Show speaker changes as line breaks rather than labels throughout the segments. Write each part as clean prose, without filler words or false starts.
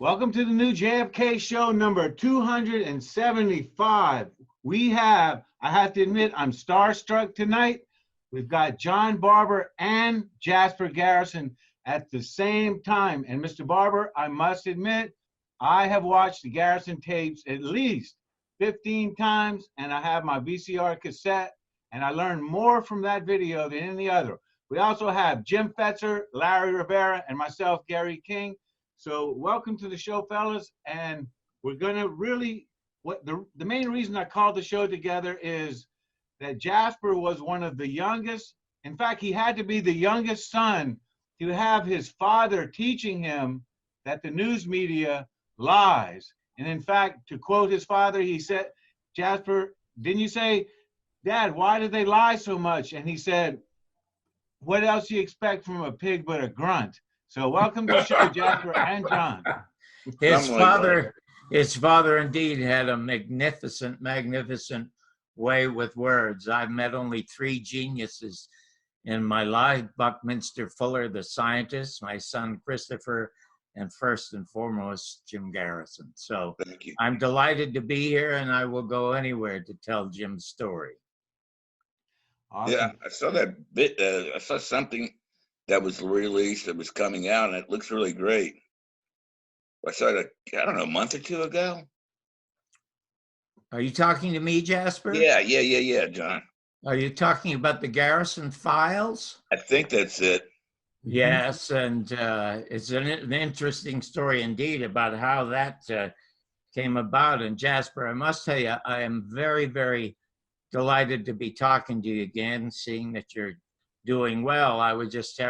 Welcome to the new JFK Show number 275. I have to admit, I'm starstruck tonight. We've got John Barbour and Jasper Garrison at the same time. And Mr. Barbour, I must admit, I have watched the Garrison tapes at least 15 times, and I have my VCR cassette, and I learned more from that video than any other. We also have Jim Fetzer, Larry Rivera, and myself, Gary King. So welcome to the show, fellas. And we're going to really, the main reason I called the show together is that Jasper was one of the youngest. In fact, he had to be the youngest son to have his father teaching him that the news media lies. And in fact, to quote his father, he said, Jasper, didn't you say, Dad, why do they lie so much? And he said, what else do you expect from a pig but a grunt? So welcome to the show, Jasper and John.
His father indeed had a magnificent way with words. I've met only three geniuses in my life: Buckminster Fuller, the scientist, my son Christopher, and first and foremost, Jim Garrison. So I'm delighted to be here, and I will go anywhere to tell Jim's story.
Awesome. Yeah, I saw that bit. I saw something that was released that was coming out, and it looks really great. I saw it, I don't know, a month or two ago.
Are you talking to me, Jasper?
Yeah, John.
Are you talking about the Garrison files?
I think that's it.
Yes, and it's an interesting story indeed about how that came about. And Jasper, I must tell you, I am very, very delighted to be talking to you again, seeing that you're doing well. I was just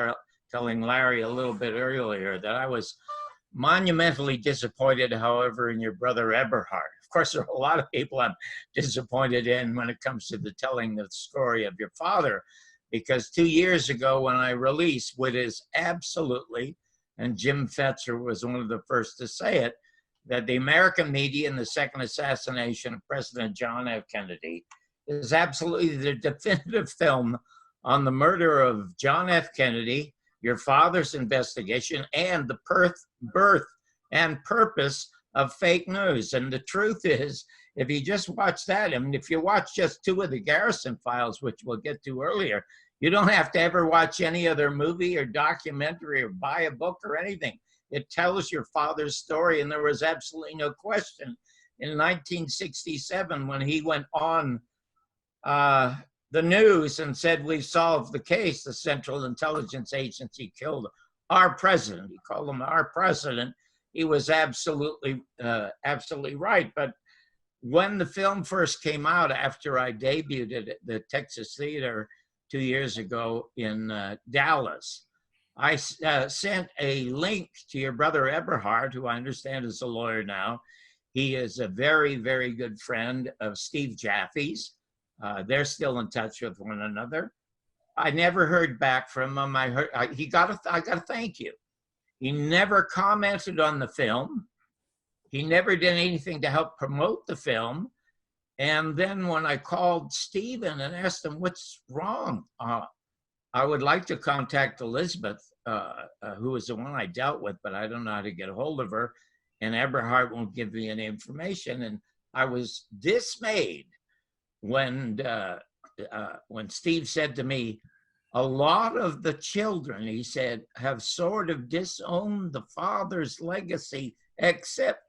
telling Larry a little bit earlier that I was monumentally disappointed, however, in your brother Eberhard. Of course, there are a lot of people I'm disappointed in when it comes to the telling the story of your father, because 2 years ago when I released what is absolutely, and Jim Fetzer was one of the first to say it, that the American media in the second assassination of President John F. Kennedy is absolutely the definitive film on the murder of John F. Kennedy, your father's investigation, and the birth and purpose of fake news. And the truth is, if you just watch that, I mean, if you watch just two of the Garrison files, which we'll get to earlier, you don't have to ever watch any other movie or documentary or buy a book or anything. It tells your father's story, and there was absolutely no question. In 1967, when he went on the news and said, we solved the case, the Central Intelligence Agency killed our president. He called him our president. He was absolutely right. But when the film first came out, after I debuted it at the Texas Theater 2 years ago in Dallas, I sent a link to your brother Eberhard, who I understand is a lawyer now. He is a very, very good friend of Steve Jaffe's. They're still in touch with one another. I never heard back from him. I got to thank you. He never commented on the film. He never did anything to help promote the film. And then when I called Steven and asked him what's wrong, I would like to contact Elizabeth, who was the one I dealt with, but I don't know how to get a hold of her. And Eberhard won't give me any information. And I was dismayed when Steve said to me, a lot of the children, he said, have sort of disowned the father's legacy, except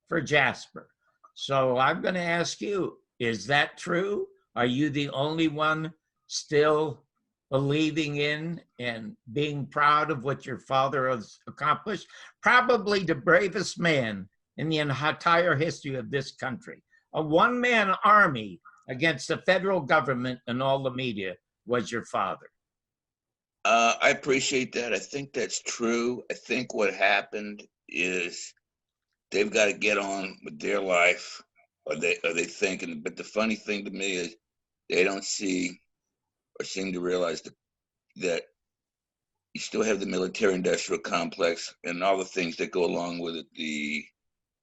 for Jasper. So I'm going to ask you, is that true? Are you the only one still believing in and being proud of what your father has accomplished? Probably the bravest man in the entire history of this country. A one-man army against the federal government and all the media was your father.
I appreciate that. I think that's true. I think what happened is they've got to get on with their life, or they thinking. But the funny thing to me is they don't see or seem to realize that you still have the military-industrial complex and all the things that go along with it, the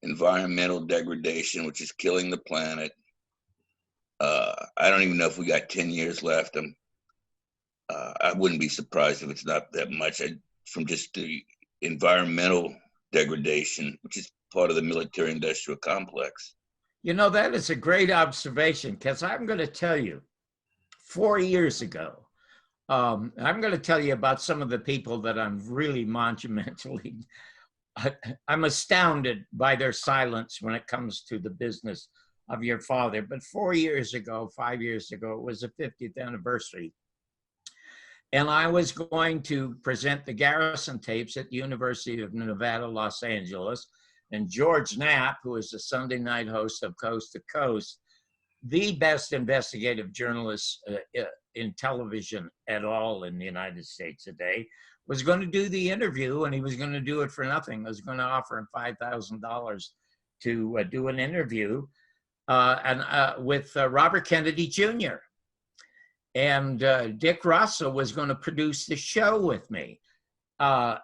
environmental degradation, which is killing the planet. I don't even know if we got 10 years left. I wouldn't be surprised if it's not that much. From just the environmental degradation, which is part of the military-industrial complex.
You know, that is a great observation, because I'm going to tell you, 4 years ago, I'm going to tell you about some of the people that I'm really monumentally, I'm astounded by their silence when it comes to the business of your father. But 4 years ago, 5 years ago, it was the 50th anniversary. And I was going to present the Garrison tapes at the University of Nevada, Los Angeles. And George Knapp, who is the Sunday night host of Coast to Coast, the best investigative journalist in television at all in the United States today, was going to do the interview, and he was going to do it for nothing. I was going to offer him $5,000 to do an interview with Robert Kennedy Jr. And Dick Russell was going to produce the show with me. I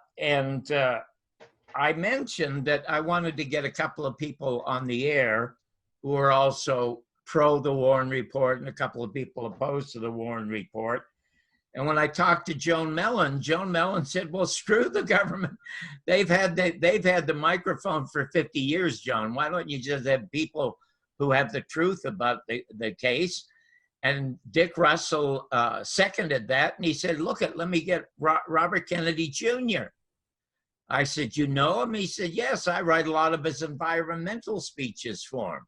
mentioned that I wanted to get a couple of people on the air who are also pro the Warren Report and a couple of people opposed to the Warren Report. And when I talked to Joan Mellon said, well, screw the government. They've had the microphone for 50 years, John. Why don't you just have people who have the truth about the case? And Dick Russell seconded that. And he said, look, let me get Robert Kennedy Jr. I said, you know him? He said, yes, I write a lot of his environmental speeches for him.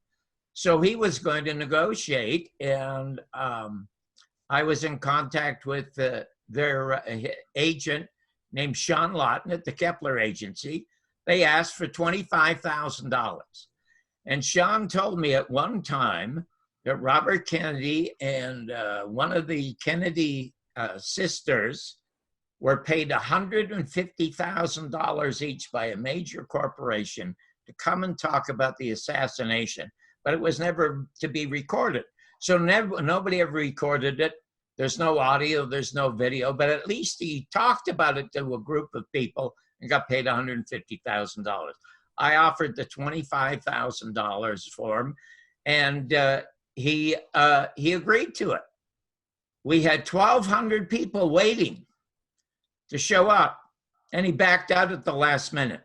So he was going to negotiate, and I was in contact with their agent named Sean Lawton at the Kepler Agency. They asked for $25,000. And Sean told me at one time that Robert Kennedy and one of the Kennedy sisters were paid $150,000 each by a major corporation to come and talk about the assassination, but it was never to be recorded. So nobody ever recorded it. There's no audio, there's no video, but at least he talked about it to a group of people and got paid $150,000. I offered the $25,000 for him, and he agreed to it. We had 1,200 people waiting to show up, and he backed out at the last minute.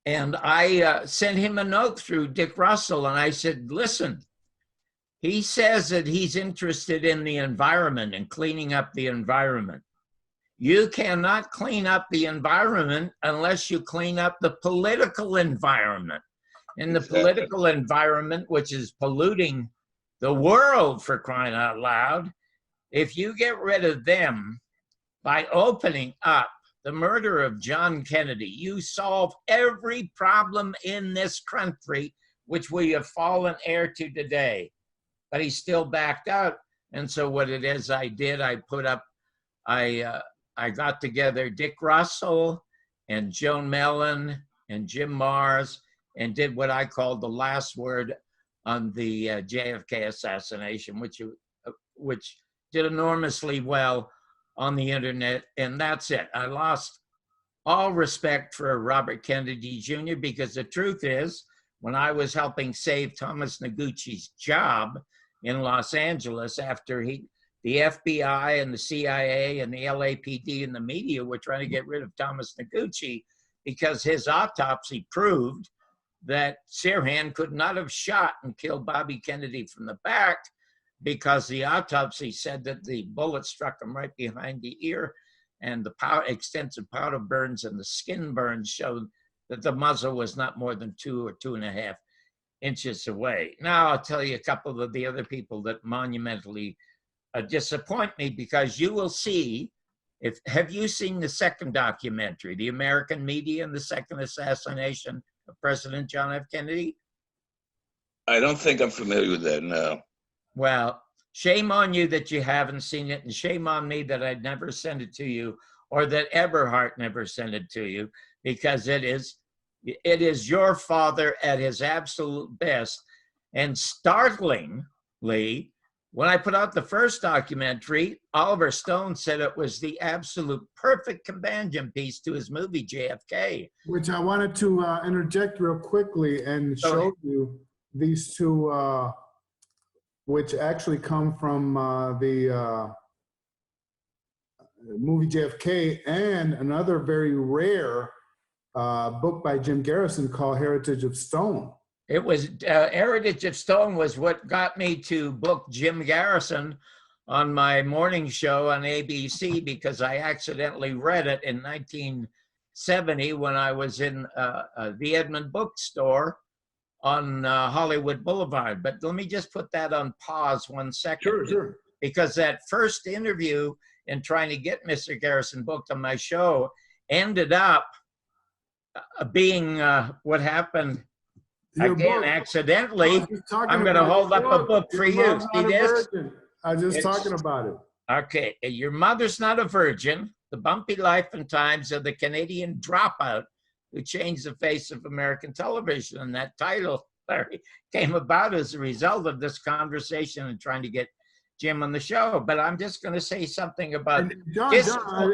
And I sent him a note through Dick Russell, and I said, listen, he says that he's interested in the environment and cleaning up the environment. You cannot clean up the environment unless you clean up the political environment. And the political environment, which is polluting the world, for crying out loud, if you get rid of them by opening up the murder of John Kennedy, you solve every problem in this country, which we have fallen heir to today. But he still backed out. And so what it is I did, I got together Dick Russell and Joan Mellon and Jim Mars and did what I called the last word on the JFK assassination, which did enormously well on the internet. And that's it. I lost all respect for Robert Kennedy Jr. because the truth is, when I was helping save Thomas Noguchi's job in Los Angeles after the FBI and the CIA and the LAPD and the media were trying to get rid of Thomas Noguchi because his autopsy proved that Sirhan could not have shot and killed Bobby Kennedy from the back because the autopsy said that the bullet struck him right behind the ear, and the extensive powder burns and the skin burns showed that the muzzle was not more than 2 or 2.5 inches away. Now I'll tell you a couple of the other people that monumentally disappoint me, because you will see, have you seen the second documentary, The American Media and the Second Assassination of President John F. Kennedy?
I don't think I'm familiar with that, no.
Well, shame on you that you haven't seen it, and shame on me that I'd never send it to you, or that Eberhard never sent it to you, because it is your father at his absolute best. And startlingly, when I put out the first documentary, Oliver Stone said it was the absolute perfect companion piece to his movie JFK.
Which I wanted to interject real quickly and show you these two, which actually come from the movie JFK, and another very rare book by Jim Garrison called Heritage of Stone.
It was Heritage of Stone was what got me to book Jim Garrison on my morning show on ABC, because I accidentally read it in 1970 when I was in the Edmund bookstore on Hollywood Boulevard. But let me just put that on pause 1 second.
Sure.
Because that first interview in trying to get Mr. Garrison booked on my show ended up being what happened again accidentally. I'm going to hold up a book for you. See this?
I was just talking about it.
Okay, Your Mother's Not a Virgin, The Bumpy Life and Times of the Canadian Dropout Who Changed the Face of American Television. And that title, Larry, came about as a result of this conversation and trying to get Jim on the show. But I'm just going to say something about
John,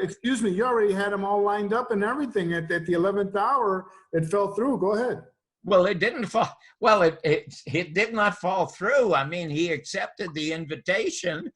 excuse me, you already had them all lined up and everything. At the 11th hour, it fell through. Go ahead.
Well, it didn't fall. Well, it did not fall through. I mean, he accepted the invitation,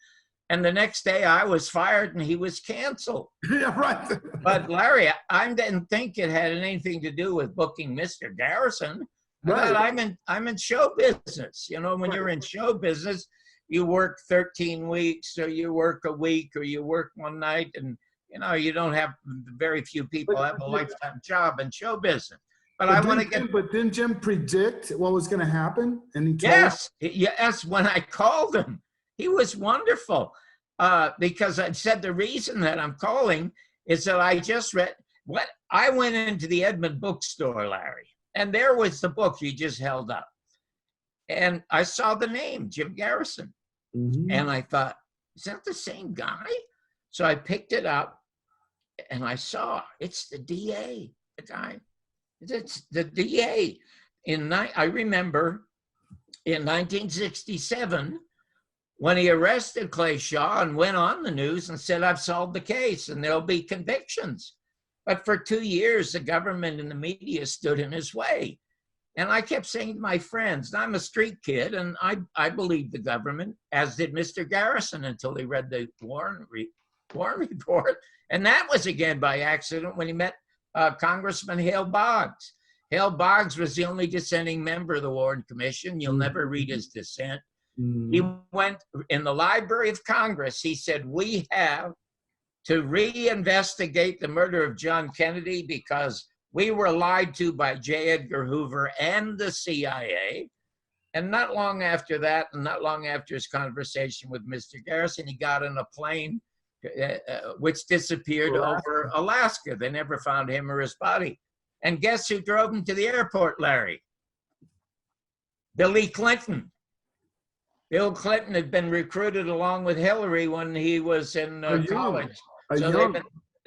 and the next day I was fired and he was canceled.
Yeah, right.
But Larry, I didn't think it had anything to do with booking Mr. Garrison.
Right.
I'm in show business. You know, when you're in show business, you work 13 weeks, or you work a week, or you work one night, and you know you don't have very few people have a lifetime job in show business. But I want to get.
But didn't Jim predict what was going to happen? And he
yes. When I called him, he was wonderful, because I said the reason that I'm calling is that I just read what I went into the Edmund bookstore, Larry, and there was the book you just held up, and I saw the name Jim Garrison, and I thought, is that the same guy? So I picked it up, and I saw it's the DA, the guy. It's the DA. I remember in 1967 when he arrested Clay Shaw and went on the news and said, I've solved the case and there'll be convictions. But for 2 years, the government and the media stood in his way. And I kept saying to my friends, I'm a street kid, and I believed the government, as did Mr. Garrison, until he read the Warren Report. And that was again by accident when he met Congressman Hale Boggs. Hale Boggs was the only dissenting member of the Warren Commission. You'll never read his dissent. He went in the Library of Congress. He said, we have to reinvestigate the murder of John Kennedy because we were lied to by J. Edgar Hoover and the CIA. And not long after that, and not long after his conversation with Mr. Garrison, he got on a plane which disappeared over Alaska. They never found him or his body. And guess who drove him to the airport, Larry? Billy Clinton. Bill Clinton had been recruited along with Hillary when he was in college. So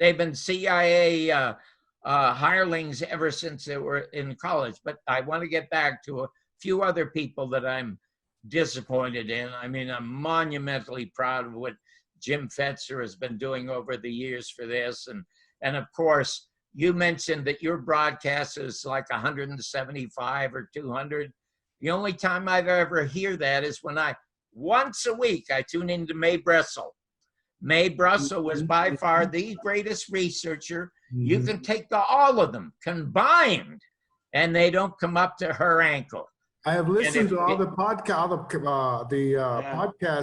they've been CIA hirelings ever since they were in college. But I want to get back to a few other people that I'm disappointed in. I mean, I'm monumentally proud of what Jim Fetzer has been doing over the years for this. And of course, you mentioned that your broadcast is like 175 or 200. The only time I've ever hear that is when once a week, I tune into Mae Brussel. Mae Brussel was by far the greatest researcher. You can take all of them combined, and they don't come up to her ankle.
I have listened to all the podcasts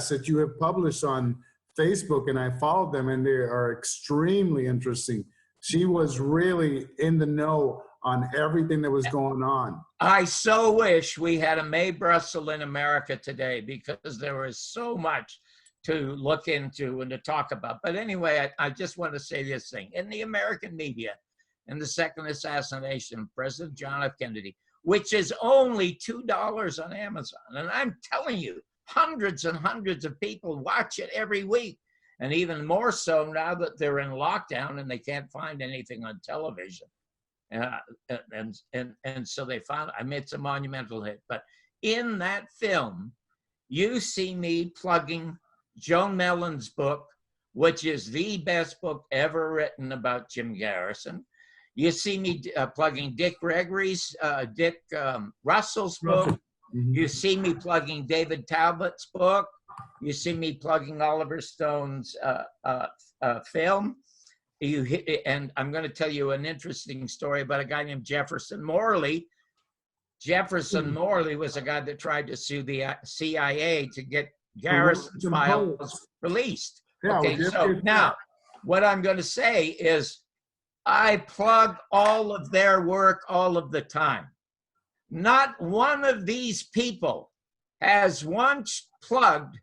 that you have published on Facebook, and I followed them, and they are extremely interesting. She was really in the know on everything that was going on.
I so wish we had a Mae Brussel in America today, because there is so much to look into and to talk about. But anyway, I just want to say this thing. In the American media, in the second assassination of President John F. Kennedy, which is only $2 on Amazon, and I'm telling you, hundreds and hundreds of people watch it every week. And even more so now that they're in lockdown and they can't find anything on television. And so they found, I mean, it's a monumental hit. But in that film, you see me plugging Joan Mellon's book, which is the best book ever written about Jim Garrison. You see me plugging Dick Russell's book. You see me plugging David Talbot's book. You see me plugging Oliver Stone's film. and I'm going to tell you an interesting story about a guy named Jefferson Morley. Jefferson Morley was a guy that tried to sue the CIA to get Garrison's files released.
Yeah,
okay, so now what I'm going to say is I plug all of their work all of the time. Not one of these people has once plugged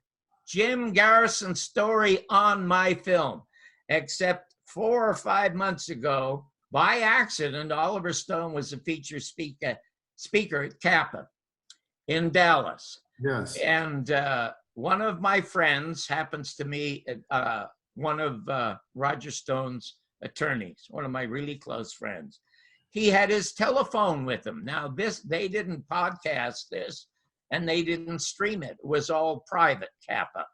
Jim Garrison's story on my film, except 4 or 5 months ago, by accident, Oliver Stone was a feature speaker at Kappa in Dallas.
Yes.
And one of my friends happens to be one of Roger Stone's attorneys, one of my really close friends. He had his telephone with him. Now, they didn't podcast this, and they didn't stream it. It was all private, Kappa.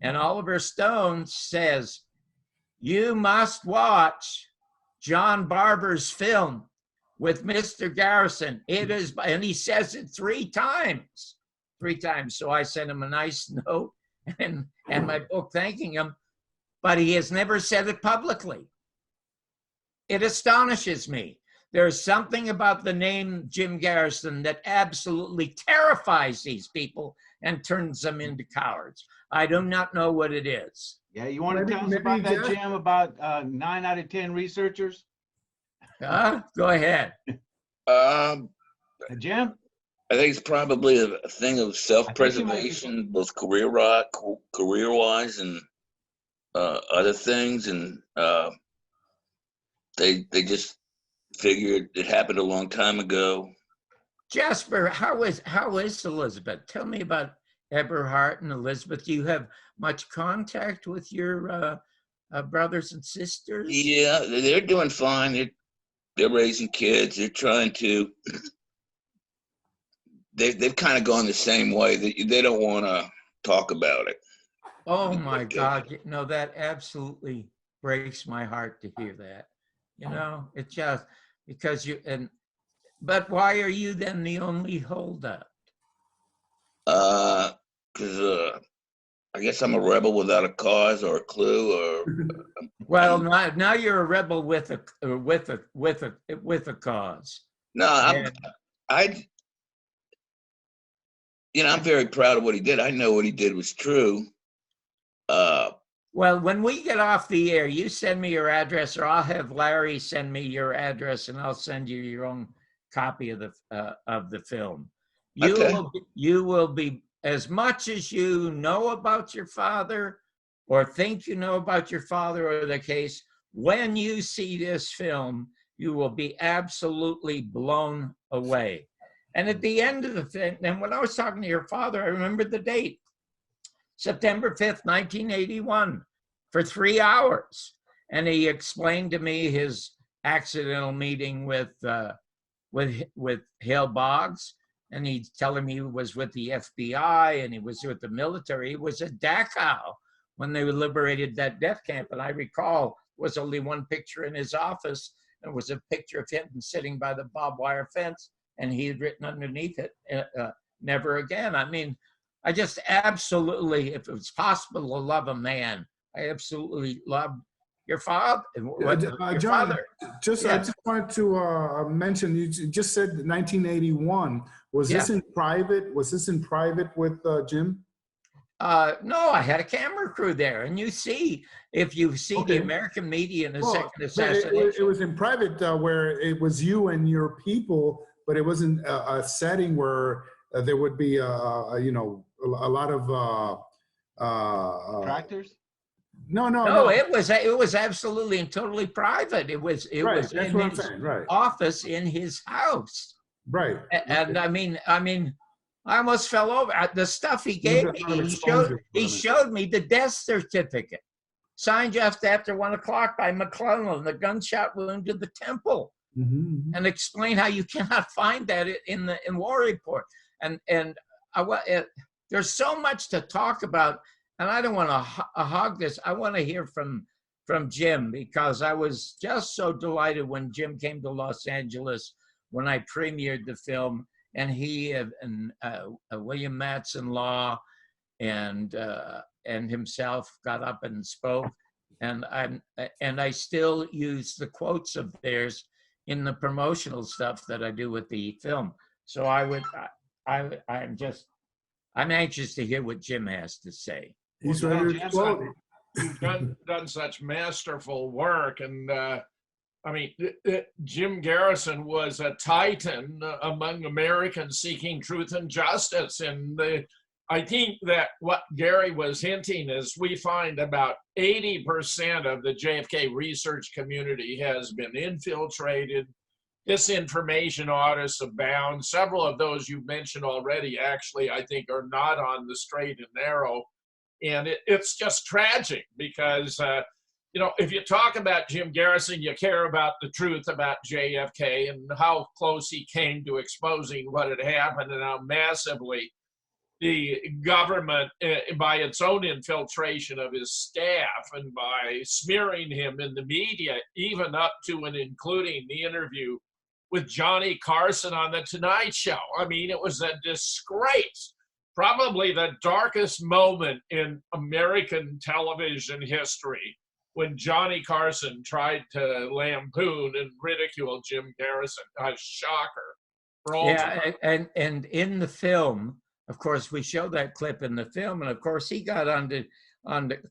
And Oliver Stone says, you must watch John Barbour's film with Mr. Garrison. It is, and he says it 3 times. 3 times. So I sent him a nice note and my book thanking him, but he has never said it publicly. It astonishes me. There's something about the name Jim Garrison that absolutely terrifies these people and turns them into cowards. I do not know what it is.
Yeah, you want to tell us about that, Jim, about 9 out of 10 researchers?
Go ahead.
Jim?
I think it's probably a thing of self-preservation, both career-wise and other things. And they just figured it happened a long time ago.
Jasper, how is Elizabeth? Tell me about Eberhard and Elizabeth. Do you have much contact with your brothers and sisters?
Yeah, they're doing fine. They're raising kids. They're trying to. They've kind of gone the same way. They don't want to talk about it.
Oh my God! No, that absolutely breaks my heart to hear that. You know, it just because you and. But why are you then the only holdup?
Because I guess I'm a rebel without a cause or a clue, or.
Well, now you're a rebel with a cause.
No, I'm very proud of what he did. I know what he did was true.
Well, when we get off the air, you send me your address, or I'll have Larry send me your address, and I'll send you your own copy of the film. You will be, as much as you know about your father or think you know about your father or the case, when you see this film, you will be absolutely blown away. And at the end of the thing, and when I was talking to your father, I remembered the date, September 5th, 1981, for 3 hours. And he explained to me his accidental meeting with Hale Boggs, and he's telling me he was with the FBI and he was with the military. He was at Dachau when they liberated that death camp. And I recall was only one picture in his office, and it was a picture of him sitting by the barbed wire fence, and he had written underneath it, never again. I mean, I just absolutely, if it's possible to love a man, I absolutely loved your father.
John, I just wanted to mention, you just said 1981. Was this in private? Was this in private with Jim?
No, I had a camera crew there, and if you see the American media in the second assassination.
It was in private where it was you and your people, but it wasn't a setting where there would be a lot of
Tractors?
No. It was absolutely and totally private. It was in his office in his house.
Right.
And I mean, I almost fell over. The stuff he gave me, he showed me the death certificate, signed just after 1 o'clock by McClellan, the gunshot wound to the temple, and explained how you cannot find that in war report. And there's so much to talk about. And I don't want to hog this. I want to hear from Jim, because I was just so delighted when Jim came to Los Angeles when I premiered the film, and he and William Matson Law and himself got up and spoke. and I still use the quotes of theirs in the promotional stuff that I do with the film. So I'm anxious to hear what Jim has to say.
He's
Well,
ready to
Jim,
explode.
You've done such masterful work, and I mean, Jim Garrison was a titan among Americans seeking truth and justice. And I think that what Gary was hinting is we find about 80% of the JFK research community has been infiltrated. Disinformation artists abound. Several of those you mentioned already, actually, I think are not on the straight and narrow. And it's just tragic because, you know, if you talk about Jim Garrison, you care about the truth about JFK and how close he came to exposing what had happened and how massively the government, by its own infiltration of his staff and by smearing him in the media, even up to and including the interview with Johnny Carson on The Tonight Show. I mean, it was a disgrace. Probably the darkest moment in American television history, when Johnny Carson tried to lampoon and ridicule Jim Garrison. A shocker for all time.
Yeah, and in the film, of course, we show that clip in the film, and of course, he got on the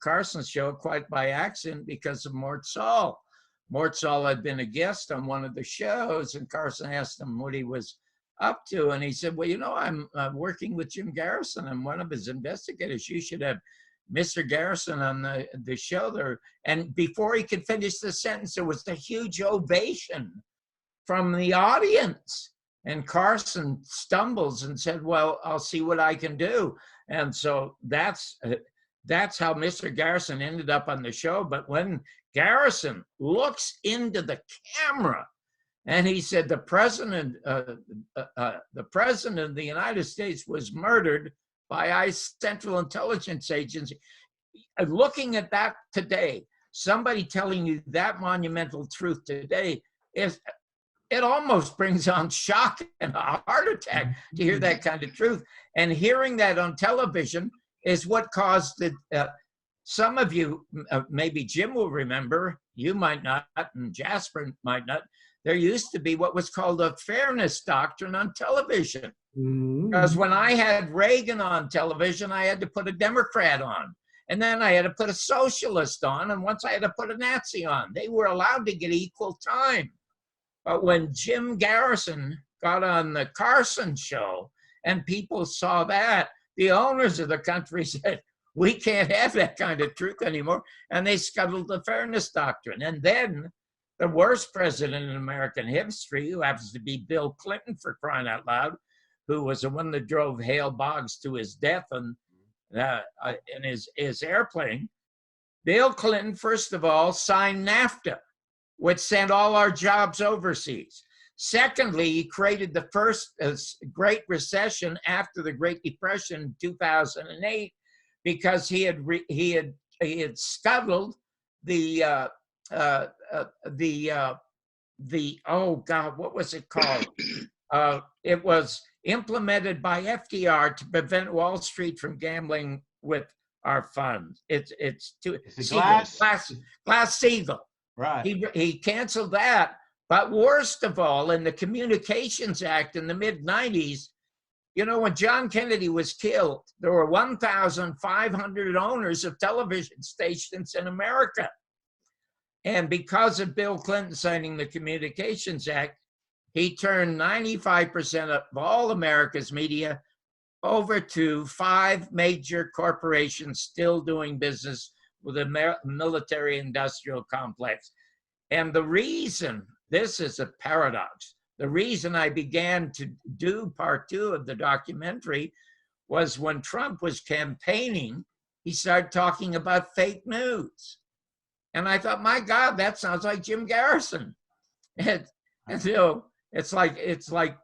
Carson's show quite by accident because of Mort Saul. Mort Saul had been a guest on one of the shows, and Carson asked him what he was up to, and he said, well, you know, I'm working with Jim Garrison. I'm one of his investigators. You should have Mr. Garrison on the show there. And before he could finish the sentence, there was the huge ovation from the audience. And Carson stumbles and said, well, I'll see what I can do. And so that's how Mr. Garrison ended up on the show. But when Garrison looks into the camera and he said, the president of the United States was murdered by Central Intelligence Agency. Looking at that today, somebody telling you that monumental truth today, it almost brings on shock and a heart attack to hear that kind of truth. And hearing that on television is what caused some of you, maybe Jim will remember, you might not, and Jasper might not, there used to be what was called a fairness doctrine on television. Because when I had Reagan on television, I had to put a Democrat on. And then I had to put a socialist on. And once I had to put a Nazi on. They were allowed to get equal time. But when Jim Garrison got on the Carson show and people saw that, the owners of the country said, we can't have that kind of truth anymore. And they scuttled the fairness doctrine. And then the worst president in American history, who happens to be Bill Clinton, for crying out loud, who was the one that drove Hale Boggs to his death in his airplane. Bill Clinton, first of all, signed NAFTA, which sent all our jobs overseas. Secondly, he created the first Great Recession after the Great Depression in 2008, because he had scuttled the oh God, what was it called? It was implemented by FDR to prevent Wall Street from gambling with our funds. It's Glass-Steagall.
Right.
He canceled that. But worst of all, in the Communications Act in the mid-90s, you know, when John Kennedy was killed, there were 1,500 owners of television stations in America. And because of Bill Clinton signing the Communications Act, he turned 95% of all America's media over to 5 major corporations still doing business with the military-industrial complex. And the reason, this is a paradox, the reason I began to do part 2 of the documentary was when Trump was campaigning, he started talking about fake news. And I thought, my God, that sounds like Jim Garrison. And so it's like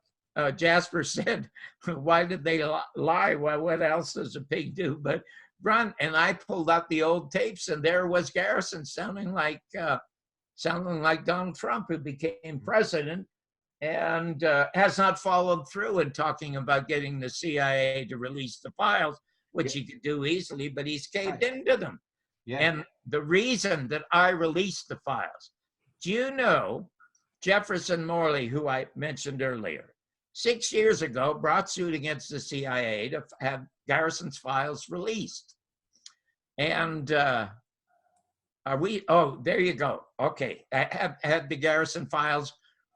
Jasper said, why did they lie? Well, what else does a pig do but run? And I pulled out the old tapes, and there was Garrison sounding like Donald Trump, who became president and has not followed through in talking about getting the CIA to release the files, which he could do easily, but he's caved into them.
Yeah.
And the reason that I released the files, do you know Jefferson Morley, who I mentioned earlier, 6 years ago brought suit against the CIA to have Garrison's files released. And oh, there you go. Okay, I have had the Garrison files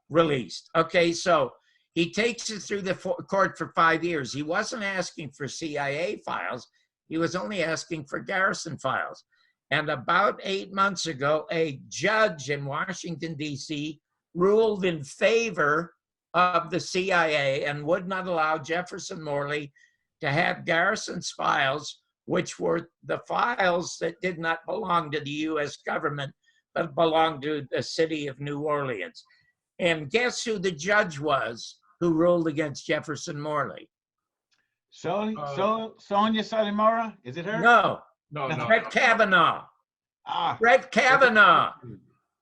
released. Okay, so he takes it through the court for 5 years. He wasn't asking for CIA files. He was only asking for Garrison files. And about 8 months ago, a judge in Washington, D.C. ruled in favor of the CIA and would not allow Jefferson Morley to have Garrison's files, which were the files that did not belong to the U.S. government, but belonged to the city of New Orleans. And guess who the judge was who ruled against Jefferson Morley?
Sonia Sotomayor? Is it her?
No,
No,
Brett Kavanaugh.
Ah,
Brett Kavanaugh,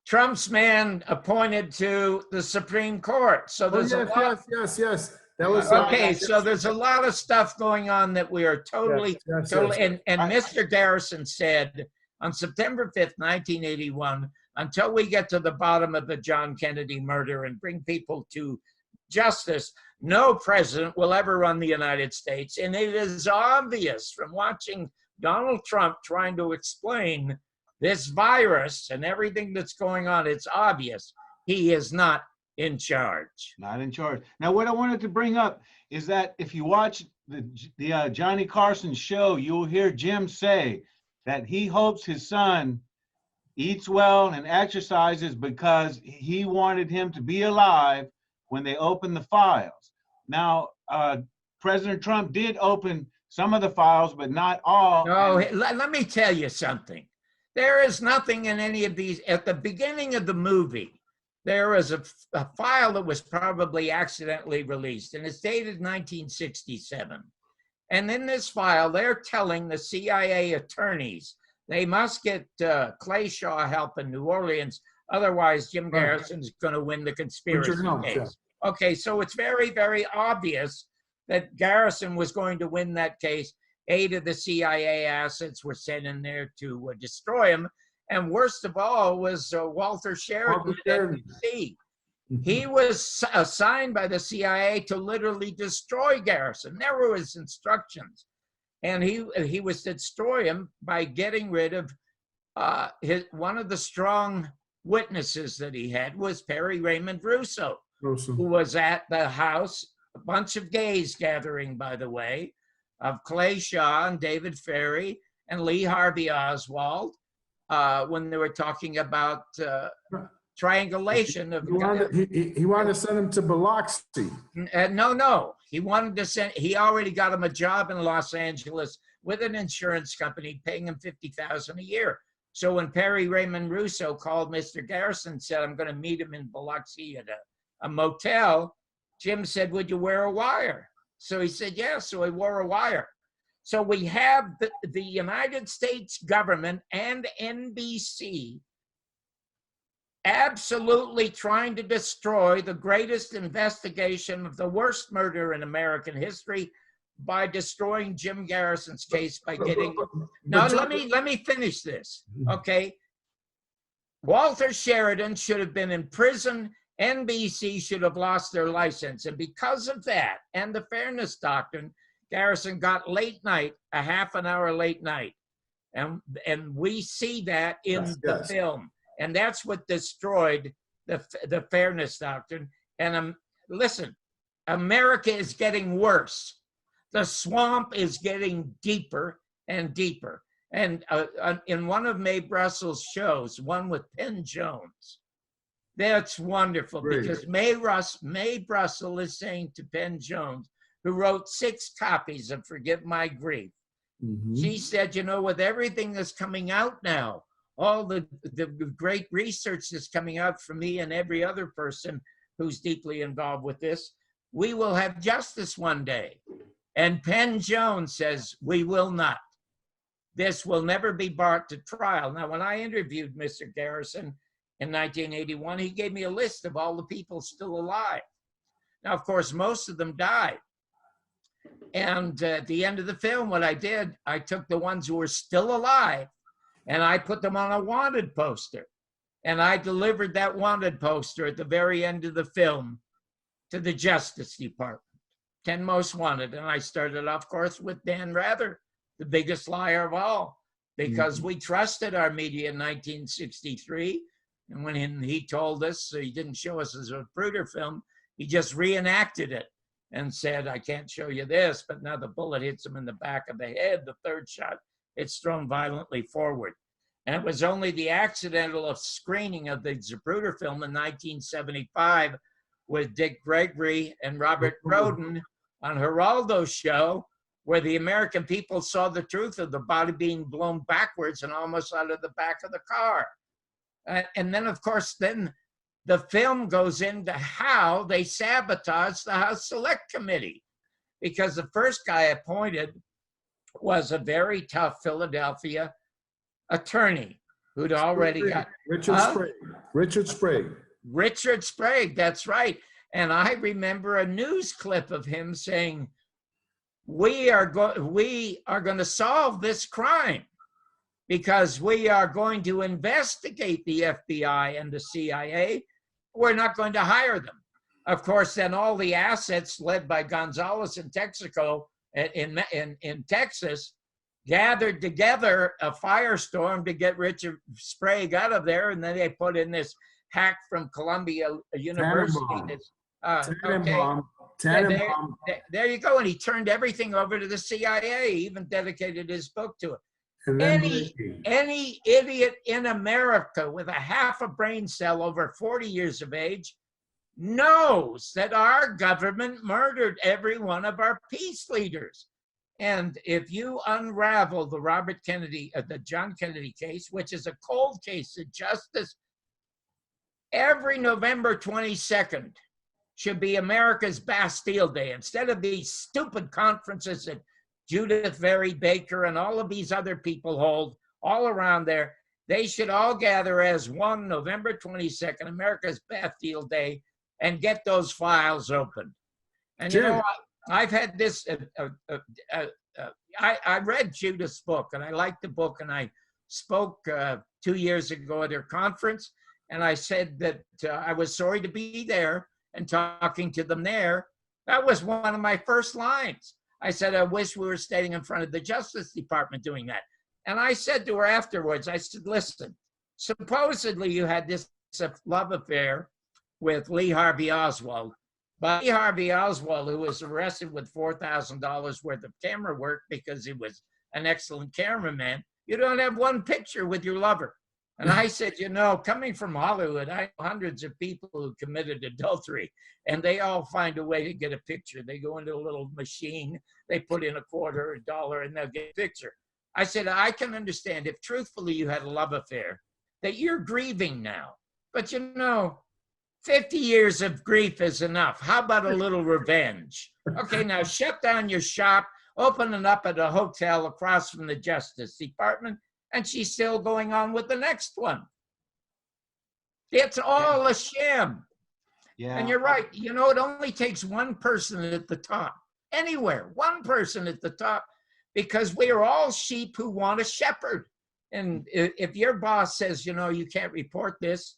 Trump's man appointed to the Supreme Court. So there's a lot.
Yes. That was
Okay, so there's a lot of stuff going on that we are totally.
Yes.
And Mr. Garrison said on September 5th, 1981, until we get to the bottom of the John Kennedy murder and bring people to justice, no president will ever run the United States. And it is obvious from watching Donald Trump trying to explain this virus and everything that's going on, it's obvious he is not in charge.
not in charge. Now, what I wanted to bring up is that if you watch the Johnny Carson show, you'll hear Jim say that he hopes his son eats well and exercises because he wanted him to be alive when they opened the files. Now, President Trump did open some of the files, but not all.
No, let me tell you something. There is nothing in any of these. At the beginning of the movie, there was a file that was probably accidentally released, and it's dated 1967. And in this file, they're telling the CIA attorneys they must get Clay Shaw help in New Orleans, otherwise Jim Garrison's going to win the conspiracy case. Okay, so it's very, very obvious that Garrison was going to win that case. 8 of the CIA assets were sent in there to destroy him. And worst of all was Walter Sheridan at NBC. He was assigned by the CIA to literally destroy Garrison. There were his instructions. And he was to destroy him by getting rid of one of the strong witnesses that he had was Perry Raymond Russo, who was at the house, a bunch of gays gathering, by the way, of Clay Shaw and David Ferry and Lee Harvey Oswald when they were talking about triangulation of.
He wanted to send him to Biloxi.
No. He wanted to send. He already got him a job in Los Angeles with an insurance company, paying him $50,000 a year. So when Perry Raymond Russo called Mr. Garrison and said, "I'm going to meet him in Biloxi at a motel," Jim said, "Would you wear a wire?" So he said, "Yeah." So he wore a wire. So we have the United States government and NBC absolutely trying to destroy the greatest investigation of the worst murder in American history by destroying Jim Garrison's case by getting. Now let me finish this, okay? Walter Sheridan should have been in prison. NBC should have lost their license, and because of that and the fairness doctrine, Garrison got late night, a half an hour late night, and we see that in the film. And that's what destroyed the fairness doctrine. And listen, America is getting worse. The swamp is getting deeper and deeper. And in one of Mae Brussels' shows, one with Penn Jones, that's wonderful because Mae Brussels is saying to Penn Jones, who wrote 6 copies of Forgive My Grief, she said, you know, with everything that's coming out now, all the great research that's coming out from me and every other person who's deeply involved with this, we will have justice one day. And Penn Jones says, we will not. This will never be brought to trial. Now, when I interviewed Mr. Garrison in 1981, he gave me a list of all the people still alive. Now, of course, most of them died. And at the end of the film, what I did, I took the ones who were still alive And I put them on a wanted poster. And I delivered that wanted poster at the very end of the film to the Justice Department. 10 most wanted. And I started off, of course, with Dan Rather, the biggest liar of all, because we trusted our media in 1963. And when he told us, so he didn't show us as a Zapruder film, he just reenacted it and said, I can't show you this, but now the bullet hits him in the back of the head. The third shot, it's thrown violently forward. And it was only the accidental screening of the Zapruder film in 1975 with Dick Gregory and Robert Groden on Geraldo's show, where the American people saw the truth of the body being blown backwards and almost out of the back of the car. And then, of course, then the film goes into how they sabotaged the House Select Committee, because the first guy appointed was a very tough Philadelphia attorney who'd already got
Richard Sprague.
Richard Sprague, that's right. And I remember a news clip of him saying, we are going to solve this crime because we are going to investigate the FBI and the CIA. We're not going to hire them. Of course, then all the assets led by Gonzalez in Texaco, in Texas, gathered together a firestorm to get Richard Sprague out of there, and then they put in this hack from Columbia University. There you go, and he turned everything over to the CIA, even dedicated his book to it. Any idiot in America with a half a brain cell over 40 years of age knows that our government murdered every one of our peace leaders. And if you unravel the John Kennedy case, which is a cold case of justice, every November 22nd should be America's Bastille Day. Instead of these stupid conferences that Judith Very Baker and all of these other people hold all around there, they should all gather as one November 22nd, America's Bastille Day, and get those files opened. And Jim, you know, I've had this, I read Judith's book, and I liked the book, and I spoke 2 years ago at her conference, and I said that I was sorry to be there and talking to them there. That was one of my first lines. I said, I wish we were standing in front of the Justice Department doing that. And I said to her afterwards, I said, listen, supposedly you had this love affair with Lee Harvey Oswald. But Lee Harvey Oswald, who was arrested with $4,000 worth of camera work because he was an excellent cameraman, you don't have one picture with your lover. And I said, you know, coming from Hollywood, I know hundreds of people who committed adultery, and they all find a way to get a picture. They go into a little machine, they put in $0.25 or $1, and they'll get a picture. I said, I can understand if truthfully you had a love affair, that you're grieving now. But you know, 50 years of grief is enough. How about a little revenge? Okay, now shut down your shop, open it up at a hotel across from the Justice Department, and she's still going on with the next one. It's all a sham. Yeah. And you're right. You know, it only takes one person at the top, anywhere, one person at the top, because we are all sheep who want a shepherd. And if your boss says, you know, you can't report this,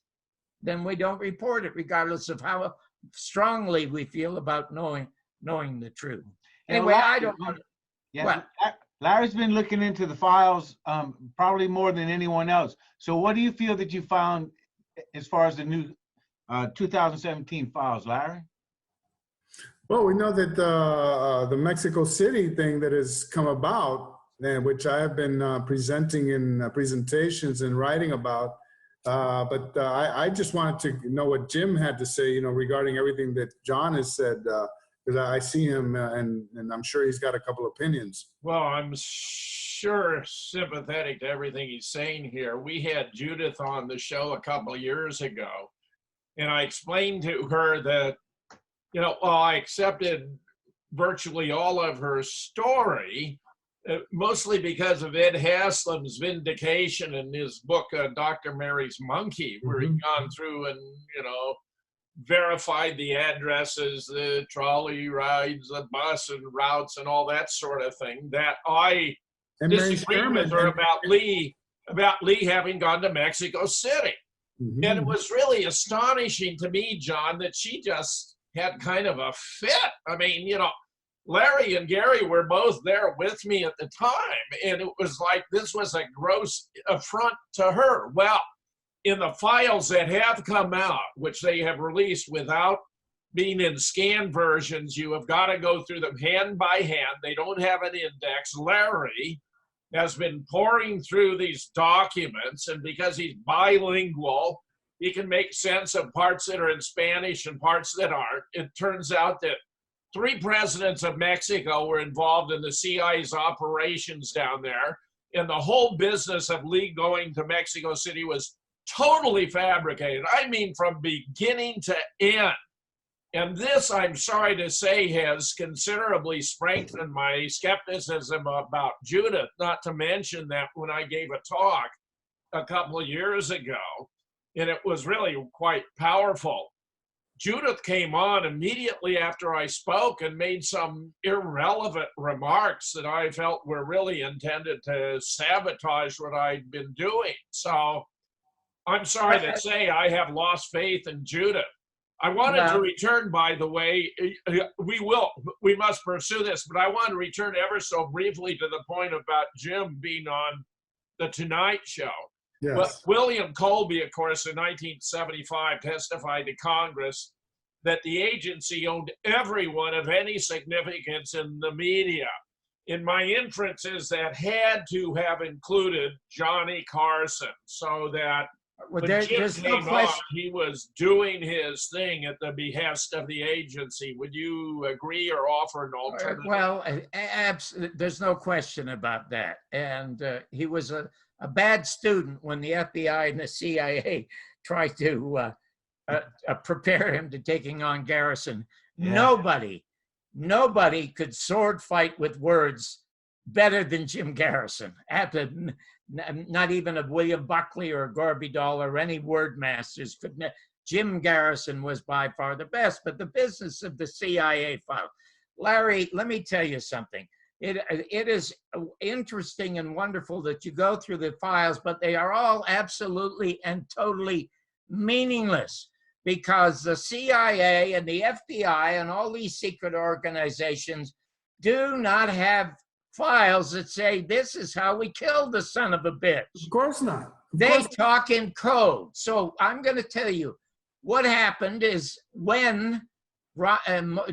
then we don't report it, regardless of how strongly we feel about knowing the truth. Anyway, I don't know.
Yeah,
what?
Larry's been looking into the files probably more than anyone else. So what do you feel that you found as far as the new 2017 files, Larry?
Well, we know that the Mexico City thing that has come about, and which I have been presenting in presentations and writing about, but I just wanted to know what Jim had to say, you know, regarding everything that John has said, because I see him and I'm sure he's got a couple opinions.
Well, I'm sure sympathetic to everything he's saying here. We had Judith on the show a couple of years ago, and I explained to her that, you know, while I accepted virtually all of her story, mostly because of Ed Haslam's vindication in his book, Dr. Mary's Monkey, where he'd gone through and, you know, verified the addresses, the trolley rides, the bus and routes and all that sort of thing, that I disagree with her about Lee about Lee having gone to Mexico City.
Mhm.
And it was really astonishing to me, John, that she just had kind of a fit. I mean, you know, Larry and Gary were both there with me at the time, and it was like this was a gross affront to her. Well, in the files that have come out, which they have released without being in scanned versions, you have got to go through them hand by hand. They don't have an index. Larry has been pouring through these documents, and because he's bilingual, he can make sense of parts that are in Spanish and parts that aren't. It turns out that 3 presidents of Mexico were involved in the CIA's operations down there, and the whole business of Lee going to Mexico City was totally fabricated. I mean, from beginning to end. And this, I'm sorry to say, has considerably strengthened my skepticism about Judith, not to mention that when I gave a talk a couple of years ago, and it was really quite powerful, Judith came on immediately after I spoke and made some irrelevant remarks that I felt were really intended to sabotage what I'd been doing. So I'm sorry to say I have lost faith in Judith. I wanted to return, by the way, we must pursue this, but I want to return ever so briefly to the point about Jim being on the Tonight Show.
Yes.
But William Colby, of course, in 1975 testified to Congress that the agency owned everyone of any significance in the media. In my inferences, that had to have included Johnny Carson, so that when Jim
there's no
came
question.
on, he was doing his thing at the behest of the agency. Would you agree or offer an alternative?
Well, there's no question about that. And he was a bad student when the FBI and the CIA tried to prepare him to taking on Garrison.
Yeah.
Nobody could sword fight with words better than Jim Garrison. Not even a William Buckley or a Gorbidal or any word masters could. Jim Garrison was by far the best, but the business of the CIA file. Larry, let me tell you something. It is interesting and wonderful that you go through the files, but they are all absolutely and totally meaningless, because the CIA and the FBI and all these secret organizations do not have files that say this is how we killed the son of a bitch.
Of course not.
They talk in code. So I'm going to tell you what happened is when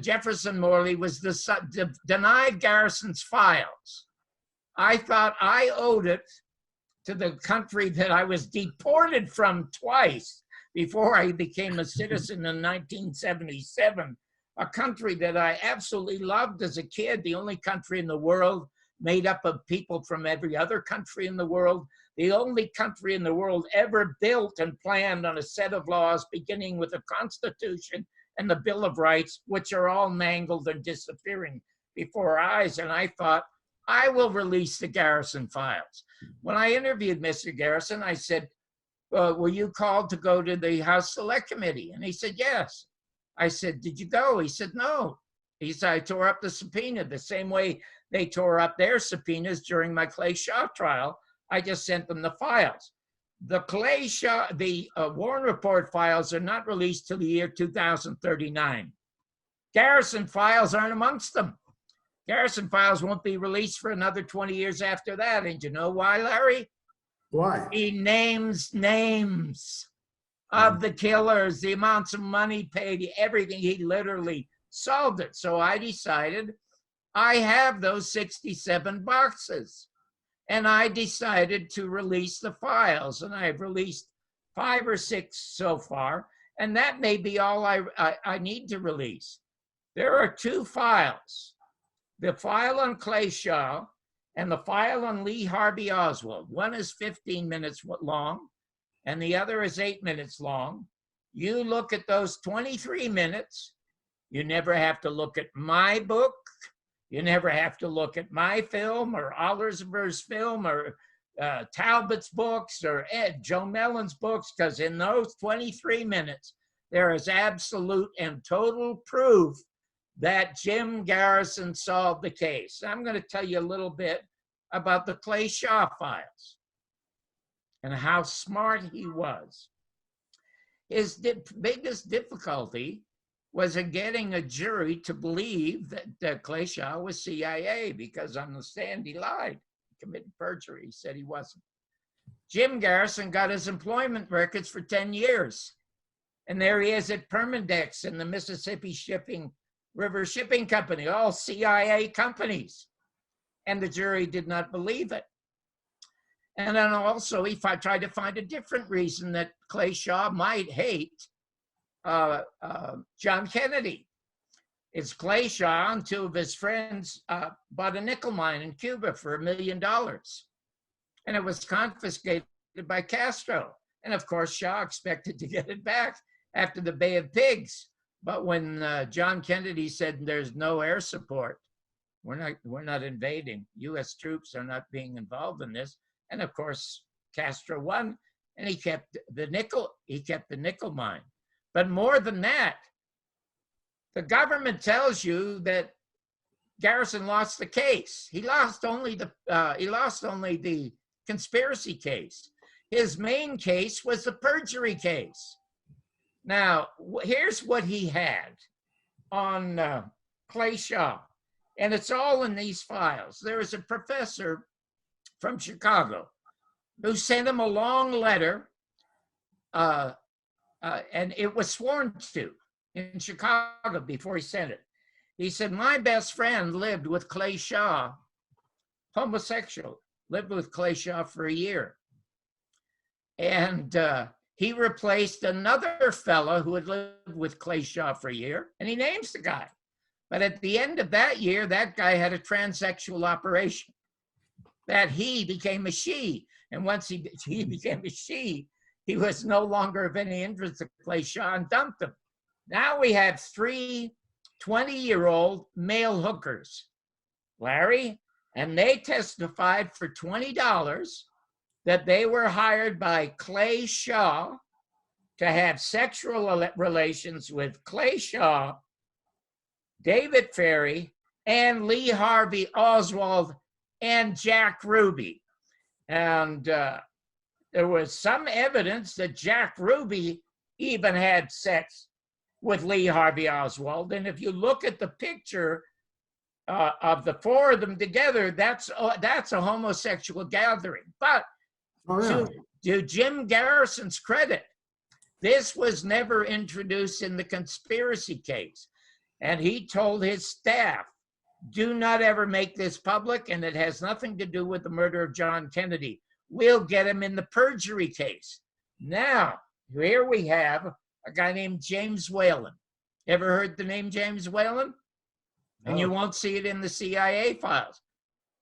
Jefferson Morley was denied Garrison's files, I thought I owed it to the country that I was deported from twice before I became a citizen in 1977, a country that I absolutely loved as a kid, the only country in the world made up of people from every other country in the world, the only country in the world ever built and planned on a set of laws beginning with the Constitution and the Bill of Rights, which are all mangled and disappearing before our eyes. And I thought, I will release the Garrison files. When I interviewed Mr. Garrison, I said, were you called to go to the House Select Committee? And he said, yes. I said, did you go? He said, no. He said, I tore up the subpoena the same way they tore up their subpoenas during my Clay Shaw trial. I just sent them the files. The Clay Shaw, the Warren Report files are not released till the year 2039. Garrison files aren't amongst them. Garrison files won't be released for another 20 years after that. And you know why, Larry?
Why?
He names names of the killers, the amounts of money paid, everything. He literally solved it. So I decided I have those 67 boxes. And I decided to release the files. And I've released 5 or 6 so far. And that may be all I need to release. There are 2 files. The file on Clay Shaw and the file on Lee Harvey Oswald. One is 15 minutes long, and the other is 8 minutes long. You look at those 23 minutes. You never have to look at my book. You never have to look at my film or Oller's film or Talbot's books or Joe Mellon's books, because in those 23 minutes, there is absolute and total proof that Jim Garrison solved the case. I'm going to tell you a little bit about the Clay Shaw files. and how smart he was. His biggest difficulty was in getting a jury to believe that Clay Shaw was CIA, because on the stand he lied, he committed perjury. He said he wasn't. Jim Garrison got his employment records for 10 years. And there he is at Permindex and the Mississippi River Shipping Company, all CIA companies. And the jury did not believe it. And then also he tried to find a different reason that Clay Shaw might hate John Kennedy. It's Clay Shaw and two of his friends bought a nickel mine in Cuba for $1 million. And it was confiscated by Castro. And of course, Shaw expected to get it back after the Bay of Pigs. But when John Kennedy said there's no air support, we're not invading. US troops are not being involved in this. And of course, Castro won, and he kept the nickel mine. But more than that, the government tells you that Garrison lost the case. He lost only the conspiracy case. His main case was the perjury case. Now, here's what he had on Clay Shaw, and it's all in these files. There is a professor from Chicago who sent him a long letter, and it was sworn to in Chicago before he sent it. He said, my best friend lived with Clay Shaw, homosexual, lived with Clay Shaw for a year. And he replaced another fellow who had lived with Clay Shaw for a year, and he names the guy. But at the end of that year, that guy had a transsexual operation, that he became a she. And once he became a she, he was no longer of any interest to Clay Shaw and dumped him. Now we have 3 20-year-old male hookers, Larry, and they testified for $20 that they were hired by Clay Shaw to have sexual relations with Clay Shaw, David Ferry, and Lee Harvey Oswald, and Jack Ruby. And there was some evidence that Jack Ruby even had sex with Lee Harvey Oswald. And if you look at the picture of the 4 of them together, that's a homosexual gathering. But to Jim Garrison's credit, this was never introduced in the conspiracy case. And he told his staff, do not ever make this public, and it has nothing to do with the murder of John Kennedy. We'll get him in the perjury case. Now, here we have a guy named James Whalen. Ever heard the name James Whalen? No. And you won't see it in the CIA files.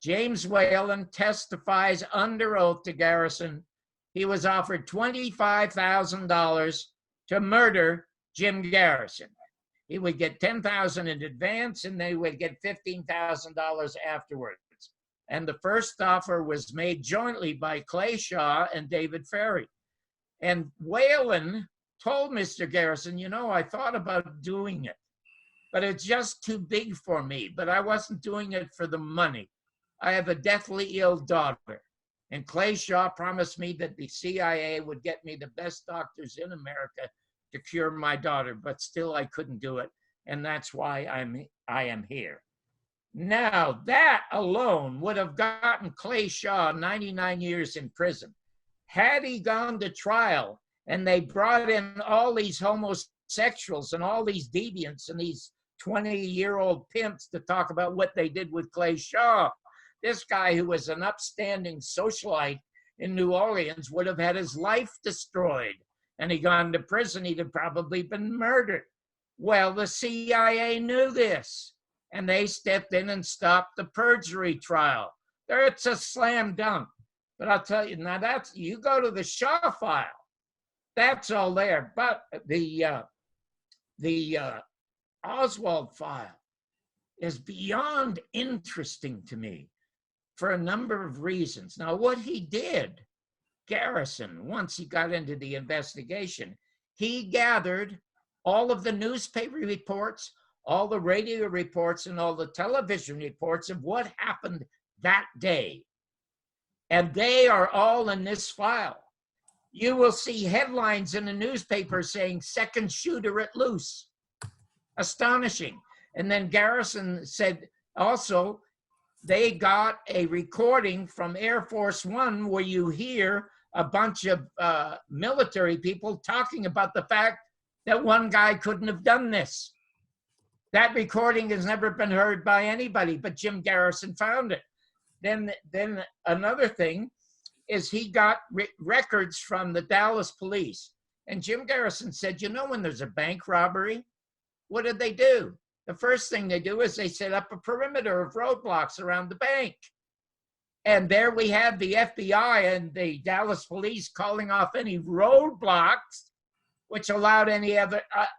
James Whalen testifies under oath to Garrison. He was offered $25,000 to murder Jim Garrison. He would get $10,000 in advance, and they would get $15,000 afterwards. And the first offer was made jointly by Clay Shaw and David Ferry. And Whalen told Mr. Garrison, you know, I thought about doing it, but it's just too big for me. But I wasn't doing it for the money. I have a deathly ill daughter. And Clay Shaw promised me that the CIA would get me the best doctors in America to cure my daughter, but still I couldn't do it. And that's why I am here. Now, that alone would have gotten Clay Shaw 99 years in prison. Had he gone to trial and they brought in all these homosexuals and all these deviants and these 20-year-old pimps to talk about what they did with Clay Shaw, this guy who was an upstanding socialite in New Orleans would have had his life destroyed. And he'd gone to prison, he'd have probably been murdered. Well, the CIA knew this, and they stepped in and stopped the perjury trial. It's a slam dunk. But I'll tell you, now you go to the Shaw file, that's all there. But the Oswald file is beyond interesting to me for a number of reasons. Now, what he did, Garrison, once he got into the investigation, he gathered all of the newspaper reports, all the radio reports, and all the television reports of what happened that day. And they are all in this file. you will see headlines in the newspaper saying second shooter at loose. Astonishing. And then Garrison said also they got a recording from Air Force One where you hear a bunch of military people talking about the fact that one guy couldn't have done this. That recording has never been heard by anybody, but Jim Garrison found it. Then another thing is he got records from the Dallas police. And Jim Garrison said, you know, when there's a bank robbery, what did they do? The first thing they do is they set up a perimeter of roadblocks around the bank. And there we have the FBI and the Dallas police calling off any roadblocks, which allowed any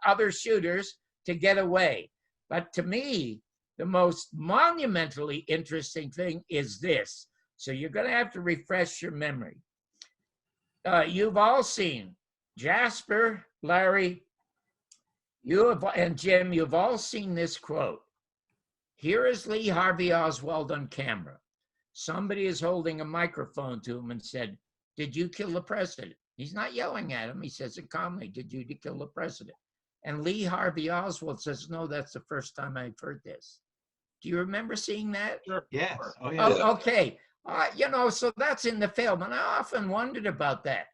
other shooters to get away. But to me, the most monumentally interesting thing is this. So you're going to have to refresh your memory. You've all seen Jasper, Larry, and Jim, you've all seen this quote. Here is Lee Harvey Oswald on camera. Somebody is holding a microphone to him and said, did you kill the president? He's not yelling at him. He says it calmly, did you kill the president? And Lee Harvey Oswald says, no, that's the first time I've heard this. Do you remember seeing that?
Sure.
Yes. Oh, yeah.
Oh, okay. You know, so that's in the film. And I often wondered about that.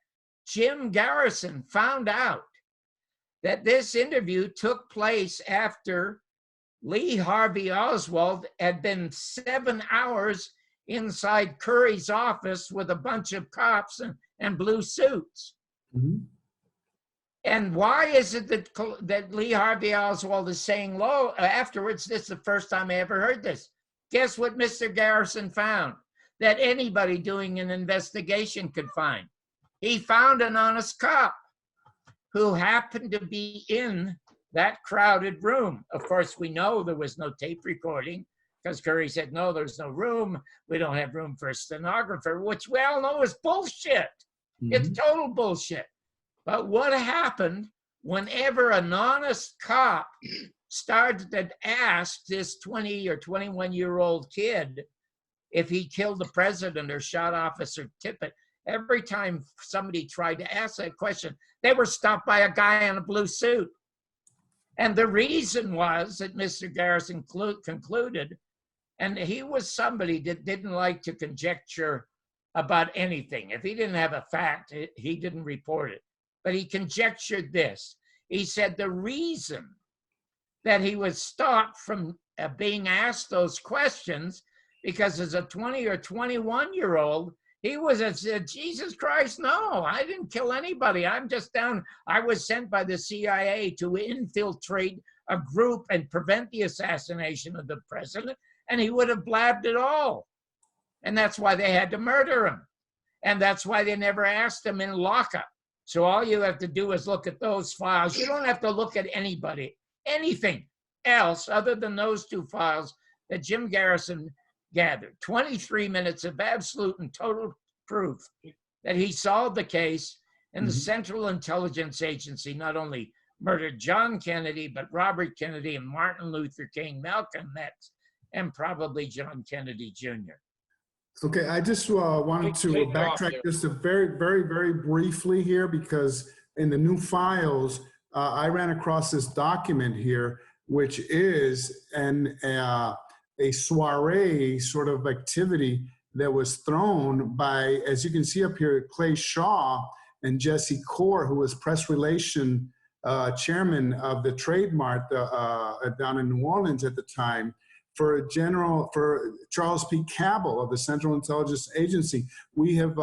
Jim Garrison found out that this interview took place after Lee Harvey Oswald had been 7 hours inside Curry's office with a bunch of cops and blue suits.
Mm-hmm.
And why is it that Lee Harvey Oswald is saying afterwards, this is the first time I ever heard this? Guess what Mr. Garrison found that anybody doing an investigation could find? He found an honest cop who happened to be in that crowded room. Of course, we know there was no tape recording because Curry said, no, there's no room. We don't have room for a stenographer, which we all know is bullshit. Mm-hmm. It's total bullshit. But what happened whenever an honest cop started to ask this 20 or 21-year-old kid if he killed the president or shot Officer Tippit? Every time somebody tried to ask that question, they were stopped by a guy in a blue suit. And the reason was that Mr. Garrison concluded, and he was somebody that didn't like to conjecture about anything. If he didn't have a fact, he didn't report it. But he conjectured this. He said the reason that he was stopped from being asked those questions, because as a 20 or 21-year-old, he said, Jesus Christ, no, I didn't kill anybody. I'm just down. I was sent by the CIA to infiltrate a group and prevent the assassination of the president. And he would have blabbed it all. And that's why they had to murder him. And that's why they never asked him in lockup. So all you have to do is look at those files. You don't have to look at anything else other than those two files that Jim Garrison gathered. 23 minutes of absolute and total proof that he solved the case, and the Central Intelligence Agency not only murdered John Kennedy, but Robert Kennedy and Martin Luther King, Malcolm X, and probably John Kennedy Jr.
Okay, I just wanted to backtrack just a very, very, very briefly here, because in the new files, I ran across this document here, which is a soiree sort of activity that was thrown by, as you can see up here, Clay Shaw and Jesse Core, who was press relation chairman of the Trade Mart down in New Orleans at the time, for Charles P. Cabell of the Central Intelligence Agency. We have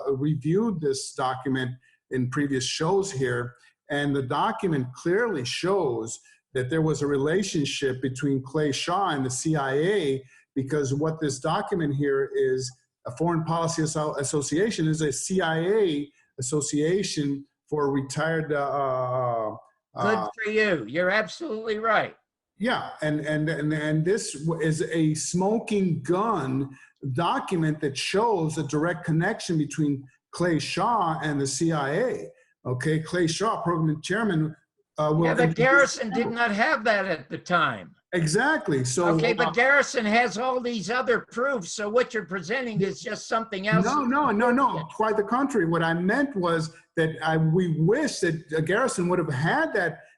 reviewed this document in previous shows here, and the document clearly shows that there was a relationship between Clay Shaw and the CIA, because what this document here is, a Foreign Policy Association is a CIA association for retired.
Good for you. You're absolutely right.
Yeah, and this is a smoking gun document that shows a direct connection between Clay Shaw and the CIA. Okay, Clay Shaw, program chairman.
But Garrison did not have that at the time.
Exactly. So
okay, but Garrison has all these other proofs. So what you're presenting is just something else.
No. Quite the contrary. What I meant was we wish that Garrison would have had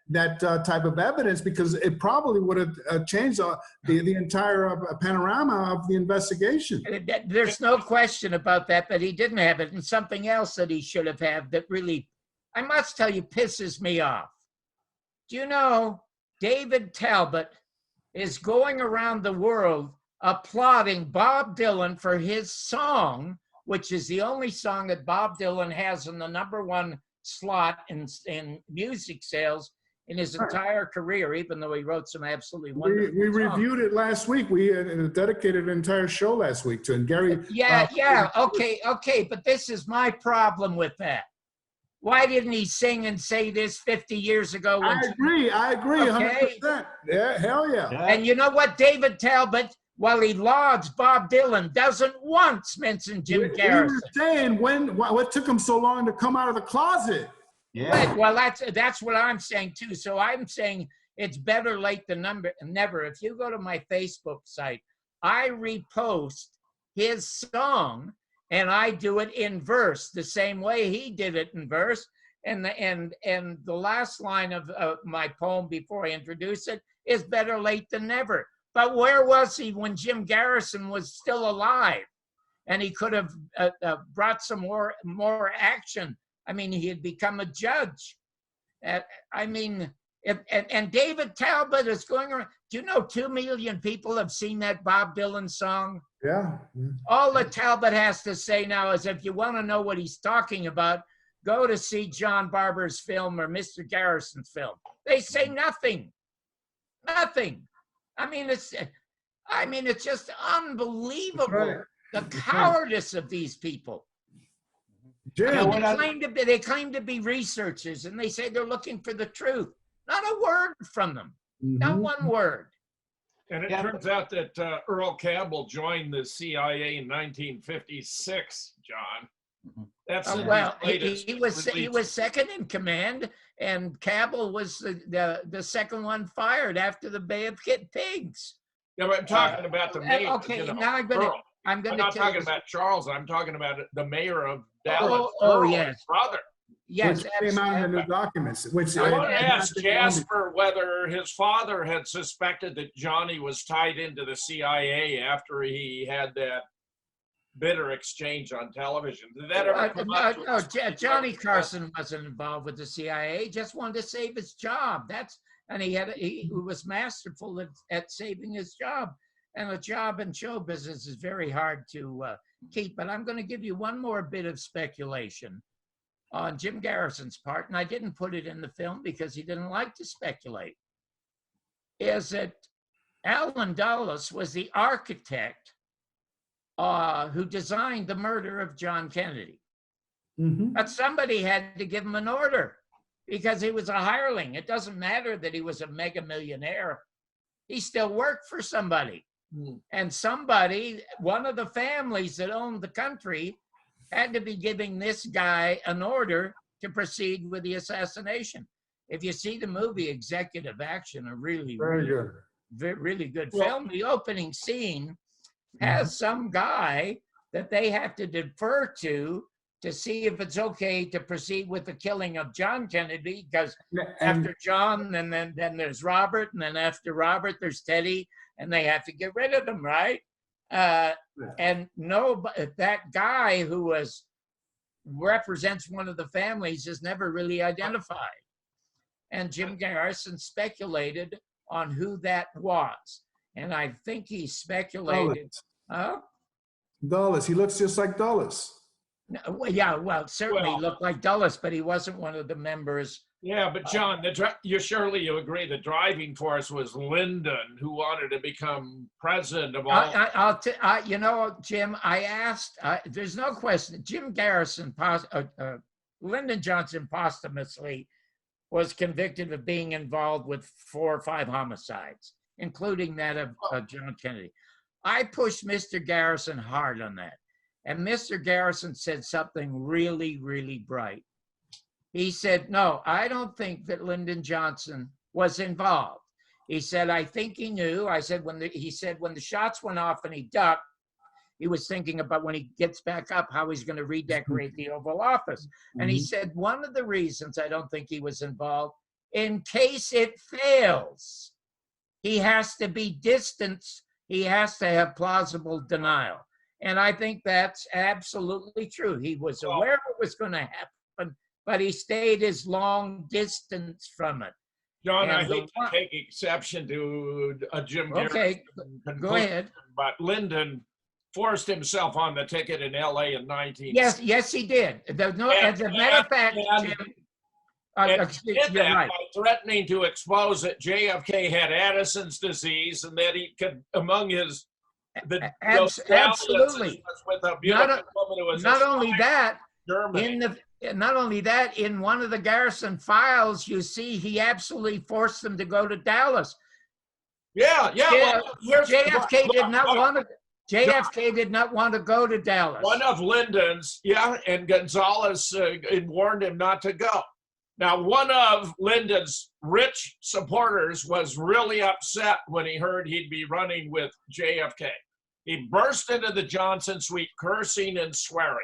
that type of evidence, because it probably would have changed the entire panorama of the investigation.
There's no question about that, but he didn't have it. And something else that he should have had that really, I must tell you, pisses me off. Do you know David Talbot is going around the world applauding Bob Dylan for his song, which is the only song that Bob Dylan has in the #1 slot in music sales in his entire career, even though he wrote some absolutely wonderful
We
songs.
reviewed it last week. We dedicated an entire show last week to it. And Gary.
Okay, but this is my problem with that. Why didn't he sing and say this 50 years ago?
I agree,
Okay.
100%. Yeah, hell yeah.
And you know what? David Talbot, while he lauds Bob Dylan, doesn't once mention Jim Garrison.
We were saying, what took him so long to come out of the closet?
Yeah.
Right, well, that's what I'm saying too. So I'm saying it's better late than never. If you go to my Facebook site, I repost his song, and I do it in verse the same way he did it in verse. And the last line of my poem before I introduce it is better late than never. But where was he when Jim Garrison was still alive? And he could have brought some more action. I mean, he had become a judge. And David Talbot is going around. Do you know 2 million people have seen that Bob Dylan song?
Yeah.
All that Talbot has to say now is, if you want to know what he's talking about, go to see John Barbour's film or Mr. Garrison's film. They say nothing. Nothing. I mean, it's just unbelievable.
Right.
The cowardice of these people.
Jim,
They claim to be researchers, and they say they're looking for the truth. Not a word from them. Not one word.
And it turns out that Earl Cabell joined the CIA in 1956, John. That's
he was second in command, and Cabell was the second one fired after the Bay of Pigs.
Yeah, but I'm talking about the mayor.
Okay, now I'm not
talking about Charles. I'm talking about the mayor of Dallas.
Yes,
brother.
Yes,
which came out in the new documents. Which
I want to ask Jasper whether his father had suspected that Johnny was tied into the CIA after he had that bitter exchange on television. Did that ever come up?
No, Johnny Carson wasn't involved with the CIA. He just wanted to save his job. He was masterful at saving his job. And a job in show business is very hard to keep. But I'm going to give you one more bit of speculation on Jim Garrison's part, and I didn't put it in the film because he didn't like to speculate, is that Allen Dulles was the architect who designed the murder of John Kennedy. But somebody had to give him an order because he was a hireling. It doesn't matter that he was a mega millionaire. He still worked for somebody. And somebody, one of the families that owned the country, had to be giving this guy an order to proceed with the assassination. If you see the movie Executive Action, a really good film, the opening scene has some guy that they have to defer to see if it's okay to proceed with the killing of John Kennedy, because after John, then there's Robert, and then after Robert, there's Teddy, and they have to get rid of them, right? And that guy who represents one of the families is never really identified. And Jim Garrison speculated on who that was. And I think he speculated.
Dulles. He looks just like Dulles.
Yeah, well, certainly looked like Dulles, but he wasn't one of the members.
Yeah, but John, you agree the driving force was Lyndon, who wanted to become president of all.
Jim, I asked, there's no question, Jim Garrison, Lyndon Johnson posthumously was convicted of being involved with 4 or 5 homicides, including that of John Kennedy. I pushed Mr. Garrison hard on that. And Mr. Garrison said something really, really bright. He said, no, I don't think that Lyndon Johnson was involved. He said, I think he knew. I said, when the shots went off and he ducked, he was thinking about when he gets back up how he's going to redecorate the Oval Office. And he said one of the reasons I don't think he was involved, in case it fails, he has to be distanced. He has to have plausible denial. And I think that's absolutely true. He was aware what was going to happen, but he stayed his long distance from it.
John,
And
I hate to take exception to Jim Garrison.
Okay, go ahead.
But Lyndon forced himself on the ticket in LA in 19.
Yes, he did. As a matter of fact, Jim,
he did
you're
that
right.
by threatening to expose that JFK had Addison's disease and that he could, among his
absolutely.
with a beautiful woman who was
not only that,
Germany.
not only that, in one of the Garrison files, you see he absolutely forced them to go to Dallas.
Yeah.
JFK did not want to. JFK did not want to go to Dallas.
One of Lyndon's, and Gonzalez warned him not to go. Now, one of Lyndon's rich supporters was really upset when he heard he'd be running with JFK. He burst into the Johnson suite, cursing and swearing.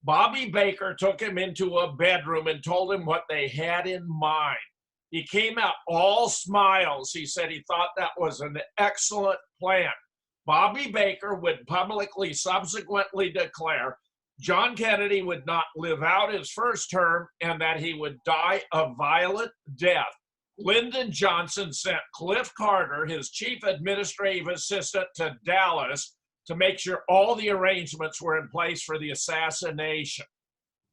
Bobby Baker took him into a bedroom and told him what they had in mind. He came out all smiles. He said he thought that was an excellent plan. Bobby Baker would publicly subsequently declare John Kennedy would not live out his first term and that he would die a violent death. Lyndon Johnson sent Cliff Carter, his chief administrative assistant, to Dallas to make sure all the arrangements were in place for the assassination.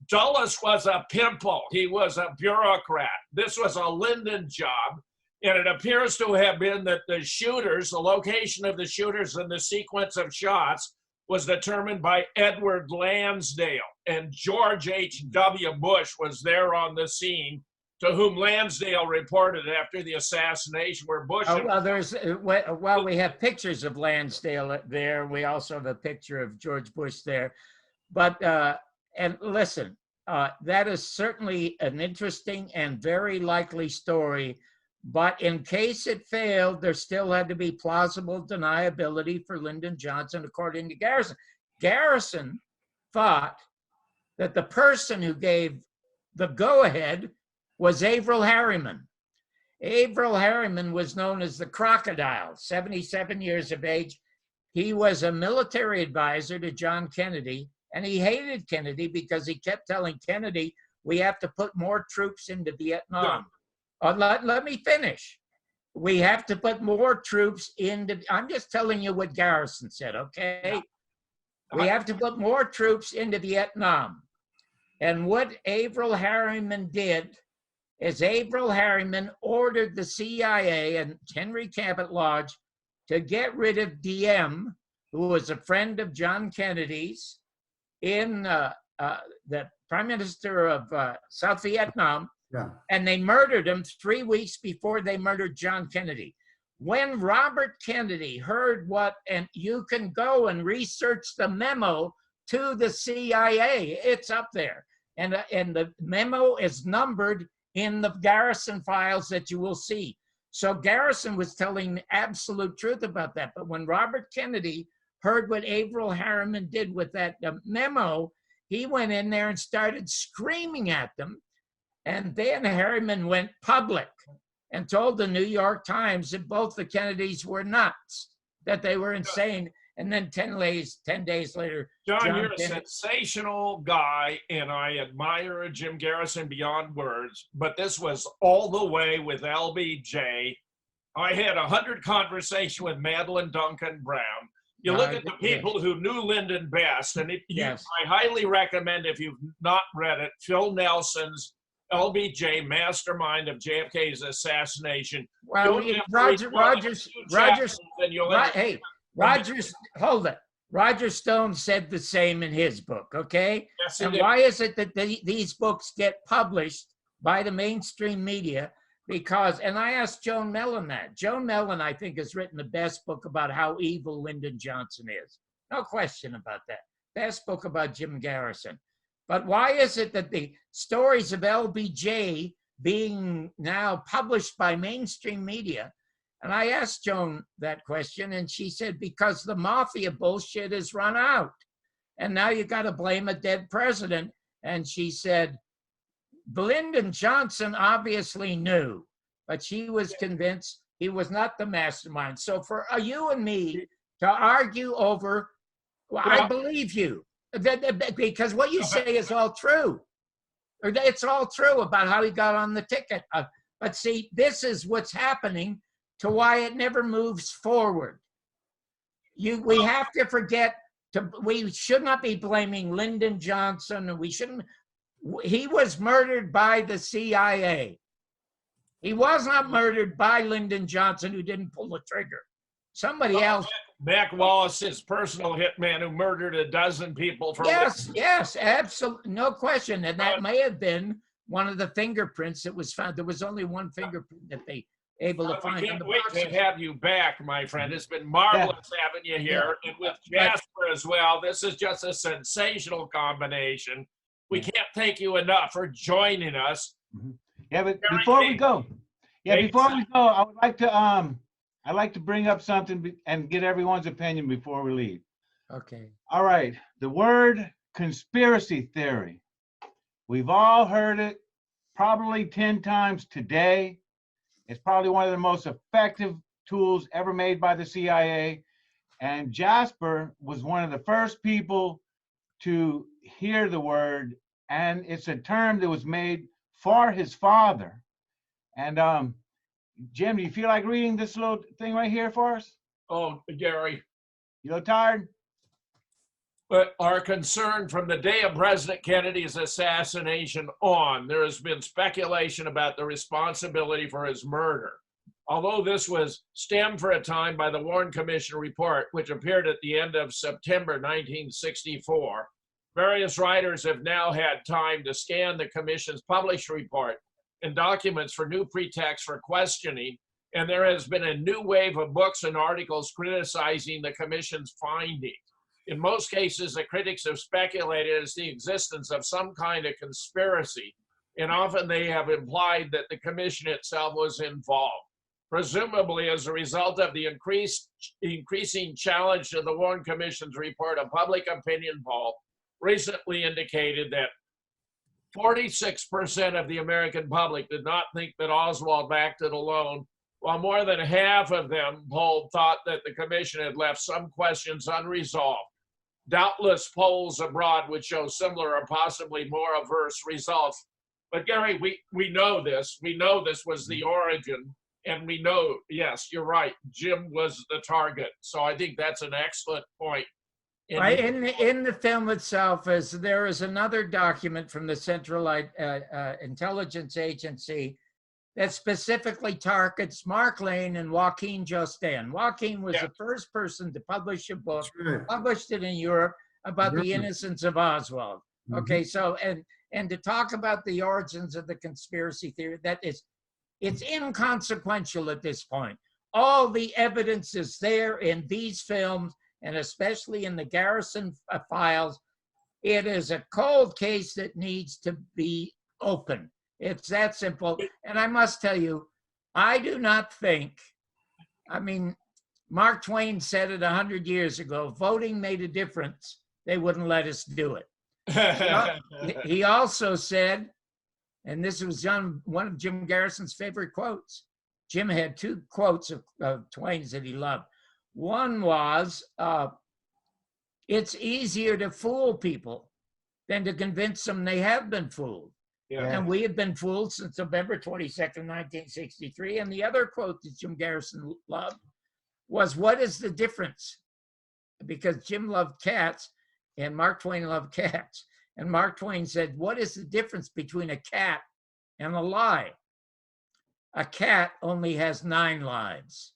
Dulles was a pimple. He was a bureaucrat. This was a Lyndon job. And it appears to have been that the shooters, the location of the shooters and the sequence of shots was determined by Edward Lansdale. And George H.W. Bush was there on the scene, to whom Lansdale reported after the assassination, where Bush...
We have pictures of Lansdale there. We also have a picture of George Bush there. But, and listen, that is certainly an interesting and very likely story. But in case it failed, there still had to be plausible deniability for Lyndon Johnson, according to Garrison. Garrison thought that the person who gave the go-ahead was Averell Harriman. Averell Harriman was known as the Crocodile, 77 years of age. He was a military advisor to John Kennedy, and he hated Kennedy because he kept telling Kennedy, we have to put more troops into Vietnam. Let me finish. We have to put more troops into, I'm just telling you what Garrison said, okay? We have to put more troops into Vietnam. And what Averell Harriman did is Averell Harriman ordered the CIA and Henry Cabot Lodge to get rid of Diem, who was a friend of John Kennedy's, in the Prime Minister of South Vietnam.
Yeah.
And they murdered him 3 weeks before they murdered John Kennedy. When Robert Kennedy heard what, and you can go and research the memo to the CIA, it's up there. And the memo is numbered in the Garrison files that you will see. So Garrison was telling the absolute truth about that. But when Robert Kennedy heard what Averell Harriman did with that memo, he went in there and started screaming at them. And then Harriman went public and told the New York Times that both the Kennedys were nuts, that they were insane. And then 10 days later,
John, you're a sensational guy, and I admire Jim Garrison beyond words, but this was all the way with LBJ. I had 100 conversations with Madeline Duncan Brown. You look at the people who knew Lyndon best, and I highly recommend, if you've not read it, Phil Nelson's LBJ, Mastermind of JFK's Assassination.
Well, hold it. Roger Stone said the same in his book, okay?
Yes,
and why is it that these books get published by the mainstream media? Because, and I asked Joan Mellon that. Joan Mellon, I think, has written the best book about how evil Lyndon Johnson is. No question about that. Best book about Jim Garrison. But why is it that the stories of LBJ being now published by mainstream media And I asked Joan that question, and she said, because the mafia bullshit is run out. And now you got to blame a dead president. And she said, Lyndon Johnson obviously knew, but she was convinced he was not the mastermind. So for you and me to argue over, well, I believe you, because what you say is all true. It's all true about how he got on the ticket. But see, this is what's happening to why it never moves forward. We have to forget, we should not be blaming Lyndon Johnson, and we shouldn't. He was murdered by the CIA. He was not murdered by Lyndon Johnson, who didn't pull the trigger. Somebody else.
Mac Wallace's personal hitman who murdered a dozen people.
Yes, absolutely, no question. And that may have been one of the fingerprints that was found. There was only one fingerprint that they able to find.
We can't wait to have you back, my friend. It's been marvelous having you here, and with Jasper as well. This is just a sensational combination. We can't thank you enough for joining us.
Yeah, but before we go, I would like to I'd like to bring up something and get everyone's opinion before we leave.
Okay.
All right. The word conspiracy theory. We've all heard it probably 10 times today. It's probably one of the most effective tools ever made by the CIA. And Jasper was one of the first people to hear the word, and it's a term that was made for his father. And Jim, do you feel like reading this little thing right here for us?
Oh, Gary.
You know, tired?
But our concern from the day of President Kennedy's assassination on, there has been speculation about the responsibility for his murder. Although this was stemmed for a time by the Warren Commission report, which appeared at the end of September 1964, various writers have now had time to scan the Commission's published report and documents for new pretexts for questioning, and there has been a new wave of books and articles criticizing the Commission's findings. In most cases, the critics have speculated as the existence of some kind of conspiracy, and often they have implied that the Commission itself was involved. Presumably, as a result of the increasing challenge to the Warren Commission's report, a public opinion poll recently indicated that 46% of the American public did not think that Oswald acted alone, while more than half of them polled thought that the Commission had left some questions unresolved. Doubtless polls abroad would show similar or possibly more averse results. But Gary, we know this. We know this was the origin, and we know, yes, you're right, Jim was the target. So I think that's an excellent point.
In the film itself, there is another document from the Central Intelligence Agency that specifically targets Mark Lane and Joaquin Jostin. Joaquin was the first person to publish a book, published it in Europe, about the innocence of Oswald. Okay, so, and to talk about the origins of the conspiracy theory, it's inconsequential at this point. All the evidence is there in these films, and especially in the Garrison files. It is a cold case that needs to be open. It's that simple. And I must tell you, I do not think, I mean, Mark Twain said it 100 years ago, voting made a difference. They wouldn't let us do it. He also said, and this was one of Jim Garrison's favorite quotes. Jim had two quotes of Twain's that he loved. One was, it's easier to fool people than to convince them they have been fooled.
Yeah.
And we have been fooled since November 22nd, 1963. And the other quote that Jim Garrison loved was, what is the difference? Because Jim loved cats and Mark Twain loved cats. And Mark Twain said, what is the difference between a cat and a lie? A cat only has 9 lives.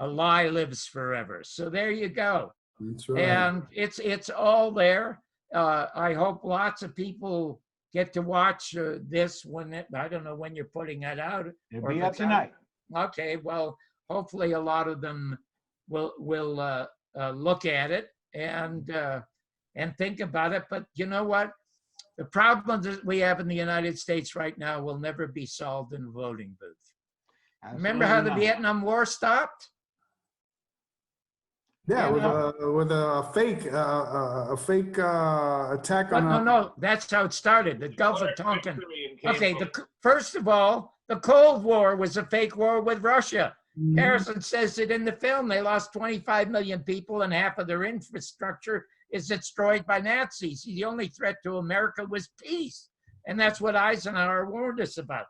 A lie lives forever. So there you go.
That's right.
And it's all there. I hope lots of people get to watch this I don't know when you're putting it out.
It'll be up tonight.
Okay, well, hopefully a lot of them will look at it and think about it. But you know what? The problems that we have in the United States right now will never be solved in a voting booth. Remember how the
Absolutely not.
Vietnam War stopped?
Yeah,
Yeah.
with a fake attack
But
on
no, that's how it started. The Gulf of Tonkin.
Victory came
Okay,
from-
first of all, the Cold War was a fake war with Russia.
Mhm.
Garrison says it in the film. They lost 25 million people and half of their infrastructure is destroyed by Nazis. The only threat to America was peace. And that's what Eisenhower warned us about.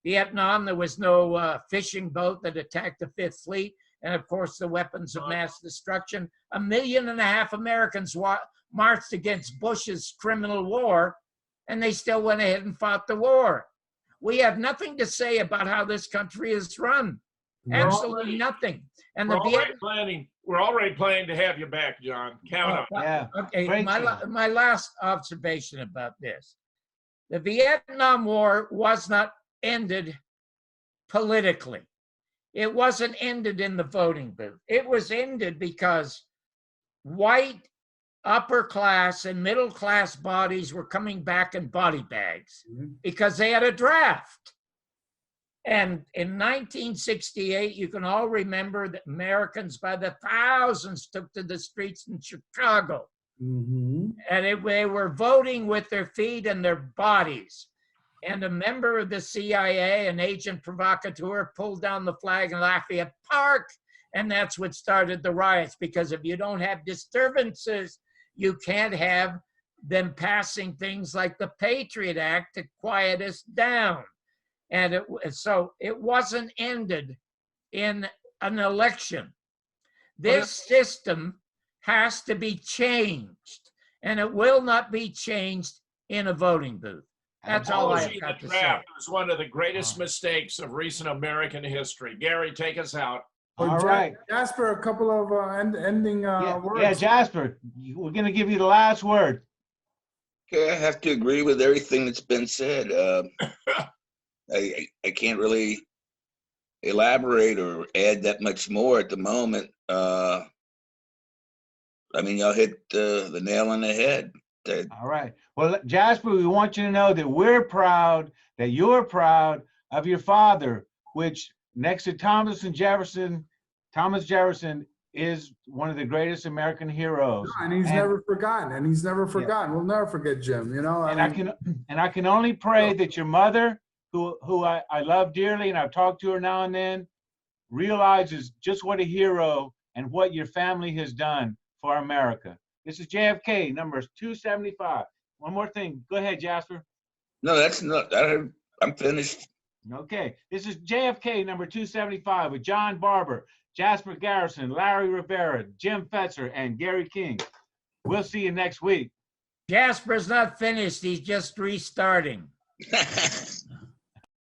Vietnam, there was no fishing boat that attacked the Fifth Fleet. And of course, the weapons of mass destruction. 1.5 million Americans marched against Bush's criminal war, and they still went ahead and fought the war. We have nothing to say about how this country is run. Absolutely nothing. And
We're
the
already planning to have you back, John. Count on it.
Yeah.
Okay,
Great
my
show.
last observation about this. The Vietnam War was not ended politically. It wasn't ended in the voting booth. It was ended because white upper class and middle class bodies were coming back in body bags because they had a draft. And in 1968, you can all remember that Americans by the thousands took to the streets in Chicago.
Mhm.
And they were voting with their feet and their bodies. And a member of the CIA, an agent provocateur, pulled down the flag in Lafayette Park. And that's what started the riots. Because if you don't have disturbances, you can't have them passing things like the Patriot Act to quiet us down. And so it wasn't ended in an election. This system has to be changed, and it will not be changed in a voting booth. That's all I have got to say.
Draft was one of the greatest mistakes of recent American history. Gary, take us out.
All right.
Jasper, a couple of ending words.
Yeah, Jasper, we're going to give you the last word.
Okay, I have to agree with everything that's been said. I can't really elaborate or add that much more at the moment. I mean, y'all hit the nail on the head.
All right. Well, Jasper, we want you to know that we're proud, that you're proud of your father, which next to Thomas Jefferson is one of the greatest American heroes.
And he's never forgotten. And he's never forgotten. We'll never forget Jim. You know.
I can only pray that your mother, who I love dearly, and I've talked to her now and then, realizes just what a hero and what your family has done for America. This is JFK, number 275. One more thing. Go ahead, Jasper.
No, that's not. I'm finished.
Okay. This is JFK, number 275 with John Barbour, Jasper Garrison, Larry Rivera, Jim Fetzer, and Gary King. We'll see you next week.
Jasper's not finished. He's just restarting.